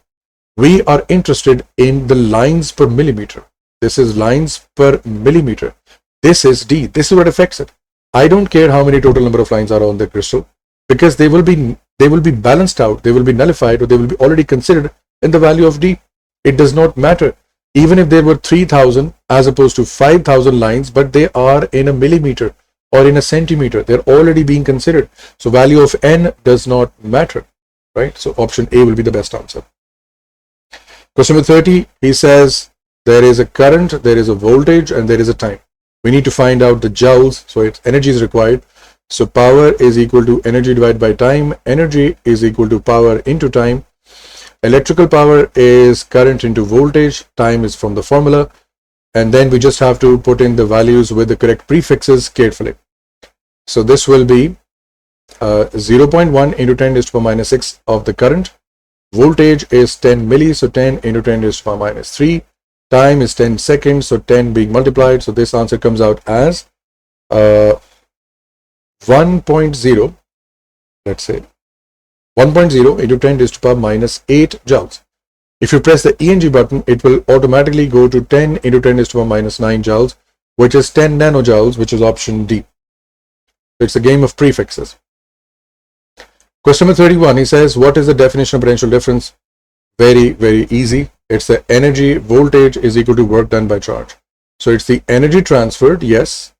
We are interested in the lines per millimeter. This is lines per millimeter. This is D. This is what affects it. I don't care how many total number of lines are on the crystal, because they will be balanced out, they will be nullified, or they will be already considered in the value of D. It does not matter. Even if there were 3,000 as opposed to 5,000 lines, but they are in a millimeter or in a centimeter, they're already being considered. So value of N does not matter, right? So option A will be the best answer. Question number 30, he says there is a current, there is a voltage, and there is a time. We need to find out the joules, so its energy is required. So power is equal to energy divided by time. Energy is equal to power into time. Electrical power is current into voltage. Time is from the formula. And then we just have to put in the values with the correct prefixes carefully. So this will be 0.1 into 10 to the power minus 6 of the current. Voltage is 10 milli, so 10 into 10 to the power minus 3. Time is 10 seconds, so 10 being multiplied. So this answer comes out as 1.0, let's say 1.0 into 10 to the power minus 8 joules. If you press the ENG button, it will automatically go to 10 into 10 to the power minus 9 joules, which is 10 nanojoules, which is option D. It's a game of prefixes. Question number 31, he says, what is the definition of potential difference? Very, very easy. It's the energy voltage is equal to work done by charge. So it's the energy transferred, yes.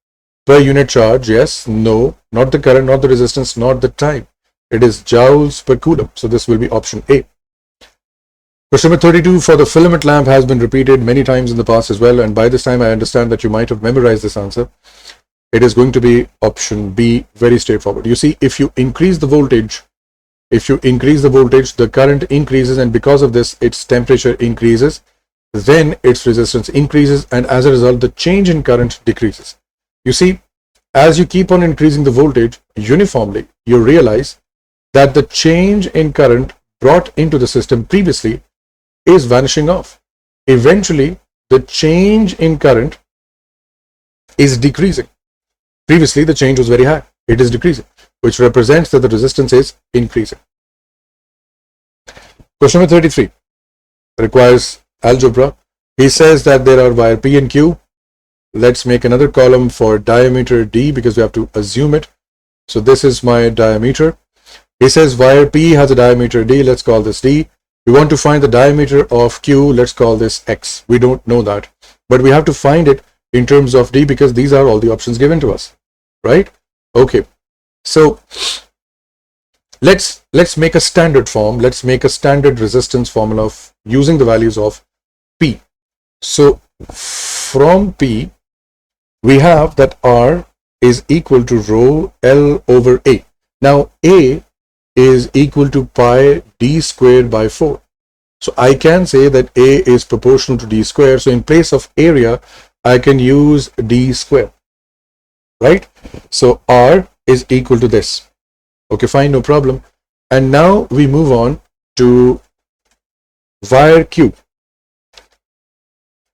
Per unit charge, yes. No, not the current, not the resistance, not the time. It is joules per coulomb. So this will be option A. Question number 32, for the filament lamp has been repeated many times in the past as well. And by this time, I understand that you might have memorized this answer. it is going to be option B, very straightforward. You see, if you increase the voltage, the current increases, and because of this, its temperature increases, then its resistance increases, and as a result, the change in current decreases. You see, as you keep on increasing the voltage uniformly, you realize that the change in current brought into the system previously is vanishing off. Eventually, the change in current is decreasing. Previously, the change was very high. It is decreasing, which represents that the resistance is increasing. Question number 33 requires algebra. He says that there are wire P and Q. Let's make another column for diameter D because we have to assume it. So this is my diameter. He says wire P has a diameter D. Let's call this D. We want to find the diameter of Q. Let's call this X. We don't know that, but we have to find it in terms of D because these are all the options given to us, right? Okay. So let's make a standard form. Let's make a standard resistance formula using the values of P. So from P, we have that R is equal to rho L over A. Now A is equal to pi D squared by 4. So I can say that A is proportional to D squared. So in place of area, I can use D squared, right? So R is equal to this. Okay, fine, no problem. And now we move on to wire Q.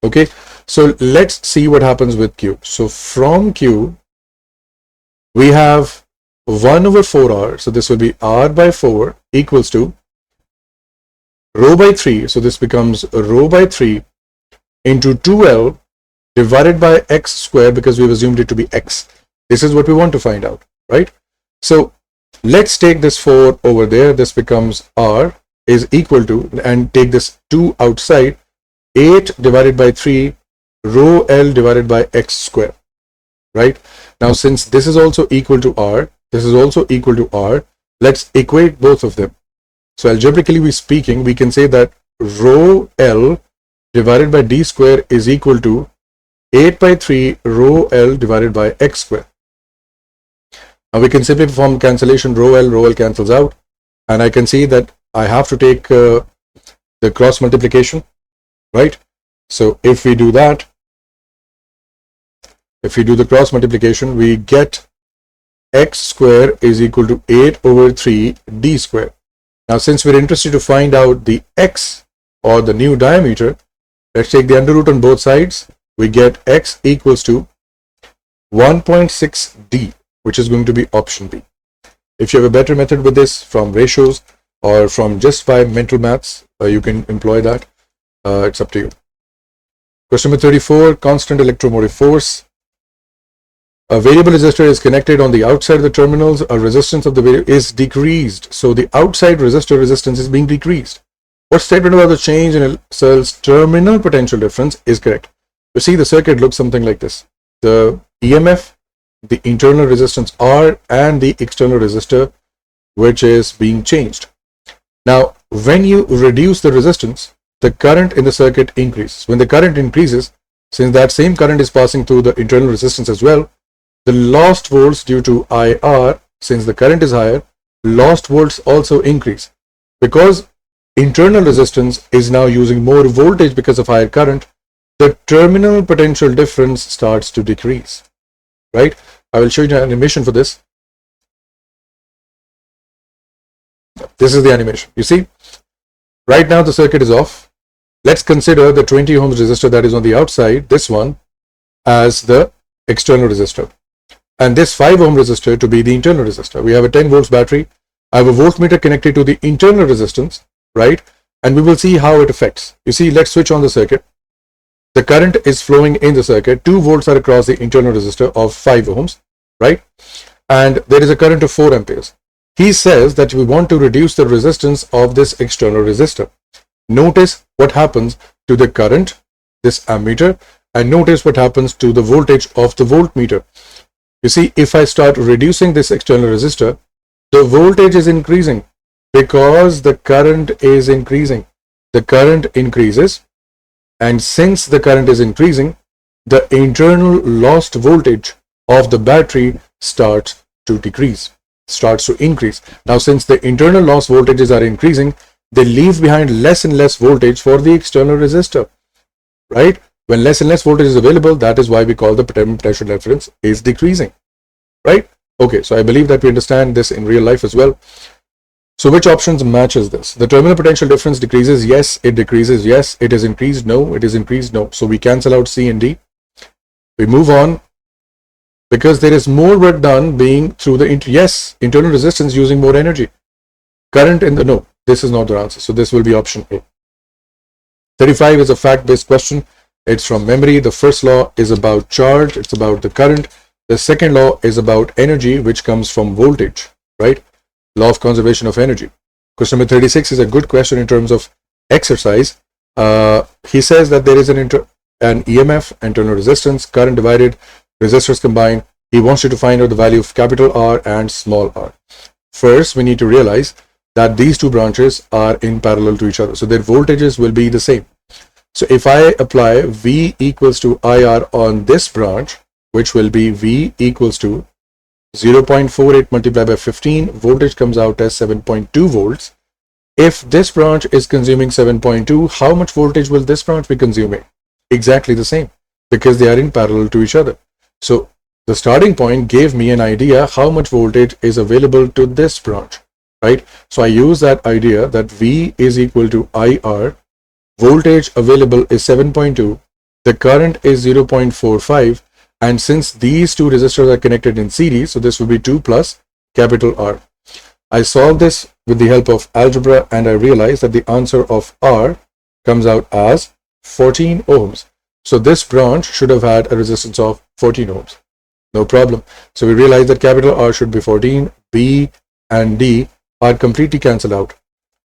Okay, so let's see what happens with Q. So from Q, we have 1 over 4R. So this will be R by 4 equals to rho by 3. So this becomes rho by 3 into 2L divided by X squared because we've assumed it to be X. This is what we want to find out, right? So let's take this 4 over there. This becomes R is equal to, and take this 2 outside, 8 divided by 3 rho L divided by X squared, right? Now, since this is also equal to R, this is also equal to R, let's equate both of them. So algebraically speaking, we can say that rho L divided by D square is equal to 8 by 3 rho L divided by X square. Now we can simply perform cancellation. Rho L cancels out, and I can see that I have to take the cross multiplication, right? So if we do that, if we do the cross multiplication, we get X square is equal to 8 over 3 D square. Now since we're interested to find out the X or the new diameter, let's take the under root on both sides. We get X equals to 1.6 D, which is going to be option B. If you have a better method with this from ratios or from just by mental maths, you can employ that. It's up to you. Question number 34, constant electromotive force. A variable resistor is connected on the outside of the terminals. A resistance of the variable is decreased. So the outside resistor resistance is being decreased. What statement about the change in a cell's terminal potential difference is correct? You see, the circuit looks something like this. The EMF, the internal resistance R, and the external resistor, which is being changed. Now, when you reduce the resistance, the current in the circuit increases. When the current increases, since that same current is passing through the internal resistance as well, the lost volts due to IR, since the current is higher, lost volts also increase. Because internal resistance is now using more voltage because of higher current, the terminal potential difference starts to decrease, right? I will show you an animation for this. This is the animation. You see, right now the circuit is off. Let's consider the 20 ohms resistor that is on the outside, this one, as the external resistor, and this 5 ohm resistor to be the internal resistor. We have a 10 volts battery. I have a voltmeter connected to the internal resistance, right? And we will see how it affects. You see, let's switch on the circuit. The current is flowing in the circuit. 2 volts are across the internal resistor of 5 ohms, right? And there is a current of 4 amperes. He says that we want to reduce the resistance of this external resistor. Notice what happens to the current, this ammeter, and notice what happens to the voltage of the voltmeter. You see, if I start reducing this external resistor, the voltage is increasing because the current is increasing. The current increases, and since the current is increasing, the internal lost voltage of the battery starts to increase. Now, since the internal loss voltages are increasing, they leave behind less and less voltage for the external resistor, right? When less and less voltage is available, that is why we call the potential difference is decreasing, right? Okay, so I believe that we understand this in real life as well. So which options matches this? The terminal potential difference decreases. Yes, it decreases. Yes, it is increased. No, it is increased. No. So we cancel out C and D. We move on because there is more work done being through the internal resistance using more energy. Current in the no. This is not the answer. So this will be option A. 35 is a fact-based question. It's from memory. The first law is about charge. It's about the current. The second law is about energy, which comes from voltage, right? Law of conservation of energy. Question number 36 is a good question in terms of exercise. He says that there is an EMF, internal resistance, current divided, resistors combined. He wants you to find out the value of capital R and small r. First, we need to realize that these two branches are in parallel to each other. So their voltages will be the same. So if I apply V equals to IR on this branch, which will be V equals to 0.48 multiplied by 15, voltage comes out as 7.2 volts. If this branch is consuming 7.2, how much voltage will this branch be consuming? Exactly the same, because they are in parallel to each other. So the starting point gave me an idea how much voltage is available to this branch, right? So I use that idea that V is equal to IR, voltage available is 7.2, the current is 0.45, and since these two resistors are connected in series, so this will be 2 plus capital R. I solved this with the help of algebra and I realized that the answer of R comes out as 14 ohms. So this branch should have had a resistance of 14 ohms. No problem. So we realize that capital R should be 14, B and D are completely cancelled out.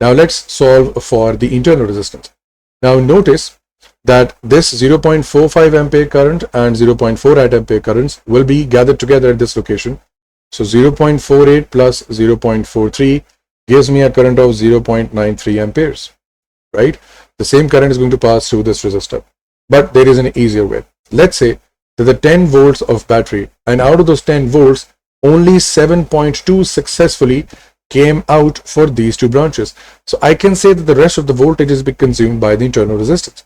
Now let's solve for the internal resistance. Now notice that this 0.45 ampere current and 0.48 ampere currents will be gathered together at this location. So 0.48 plus 0.43 gives me a current of 0.93 amperes, right? The same current is going to pass through this resistor, but there is an easier way. Let's say that the 10 volts of battery, and out of those 10 volts, only 7.2 successfully came out for these two branches. So I can say that the rest of the voltage is being consumed by the internal resistance.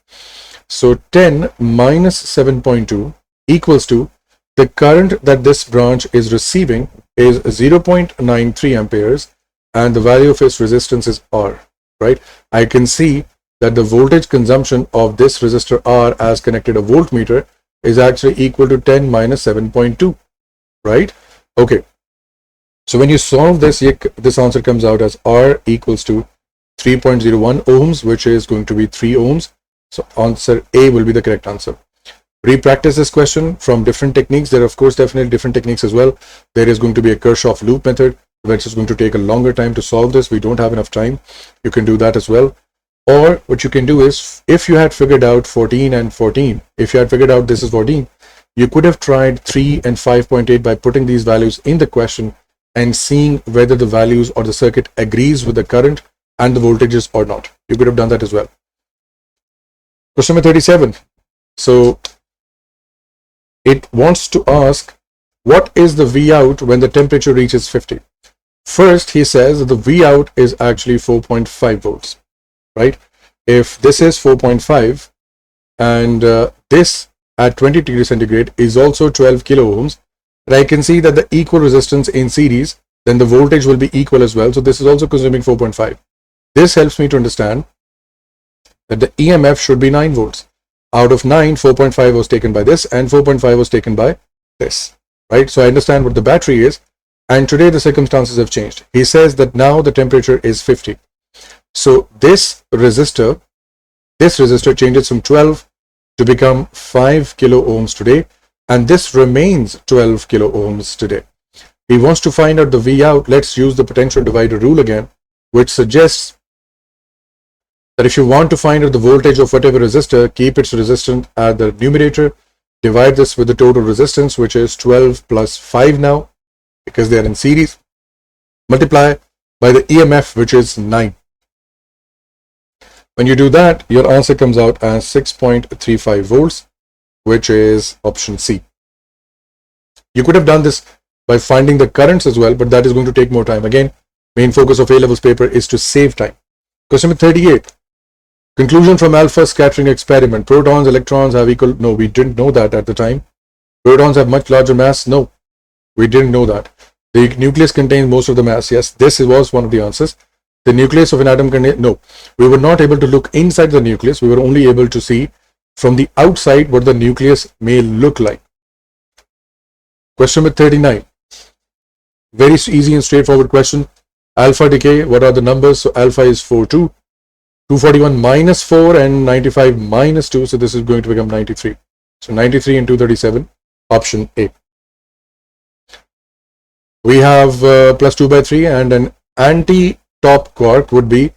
So 10 minus 7.2 equals to the current that this branch is receiving is 0.93 amperes and the value of its resistance is R, right? I can see that the voltage consumption of this resistor R as connected a voltmeter is actually equal to 10 minus 7.2, right? Okay. So when you solve this, this answer comes out as R equals to 3.01 ohms, which is going to be 3 ohms. So answer A will be the correct answer. Repractice this question from different techniques. There are of course definitely different techniques as well. There is going to be a Kirchhoff loop method, which is going to take a longer time to solve this. We don't have enough time. You can do that as well. Or what you can do is, if you had figured out 14 and 14, if you had figured out this is 14, you could have tried 3 and 5.8 by putting these values in the question and seeing whether the values or the circuit agrees with the current and the voltages or not. You could have done that as well. Question number 37. So it wants to ask, what is the V out when the temperature reaches 50? First, he says that the V out is actually 4.5 volts, right? If this is 4.5 and this at 20 degrees centigrade is also 12 kilo ohms, and I can see that the equal resistance in series, then the voltage will be equal as well. So this is also consuming 4.5. This helps me to understand that the EMF should be 9 volts. Out of 9, 4.5 was taken by this and 4.5 was taken by this, right? So I understand what the battery is, and today the circumstances have changed. He says that now the temperature is 50. So this resistor changes from 12 to become 5 kilo ohms today, and this remains 12 kilo ohms today. He wants to find out the V out. Let's use the potential divider rule again, which suggests that if you want to find out the voltage of whatever resistor, keep its resistance at the numerator, divide this with the total resistance, which is 12 plus 5 now, because they are in series, multiply by the EMF, which is 9. When you do that, your answer comes out as 6.35 volts, which is option C. You could have done this by finding the currents as well, but that is going to take more time. Again, main focus of A-levels paper is to save time. Question number 38. Conclusion from alpha scattering experiment. Protons, electrons have equal... No, we didn't know that at the time. Protons have much larger mass. No, we didn't know that. The nucleus contains most of the mass. Yes, this was one of the answers. The nucleus of an atom contains... No, we were not able to look inside the nucleus. We were only able to see from the outside what the nucleus may look like. Question number 39. Very easy and straightforward question. Alpha decay, what are the numbers? So alpha is 42. 241 minus 4 and 95 minus 2. So this is going to become 93. So 93 and 237, option A. We have plus 2 by 3, and an anti-top quark would be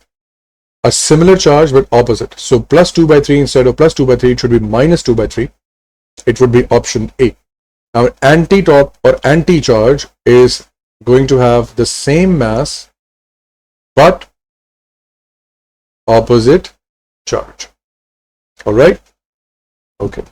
a similar charge but opposite. So plus 2 by 3 instead of plus 2 by 3, it should be minus 2 by 3. It would be option A. Now anti-top or anti-charge is going to have the same mass but opposite charge. All right. Okay.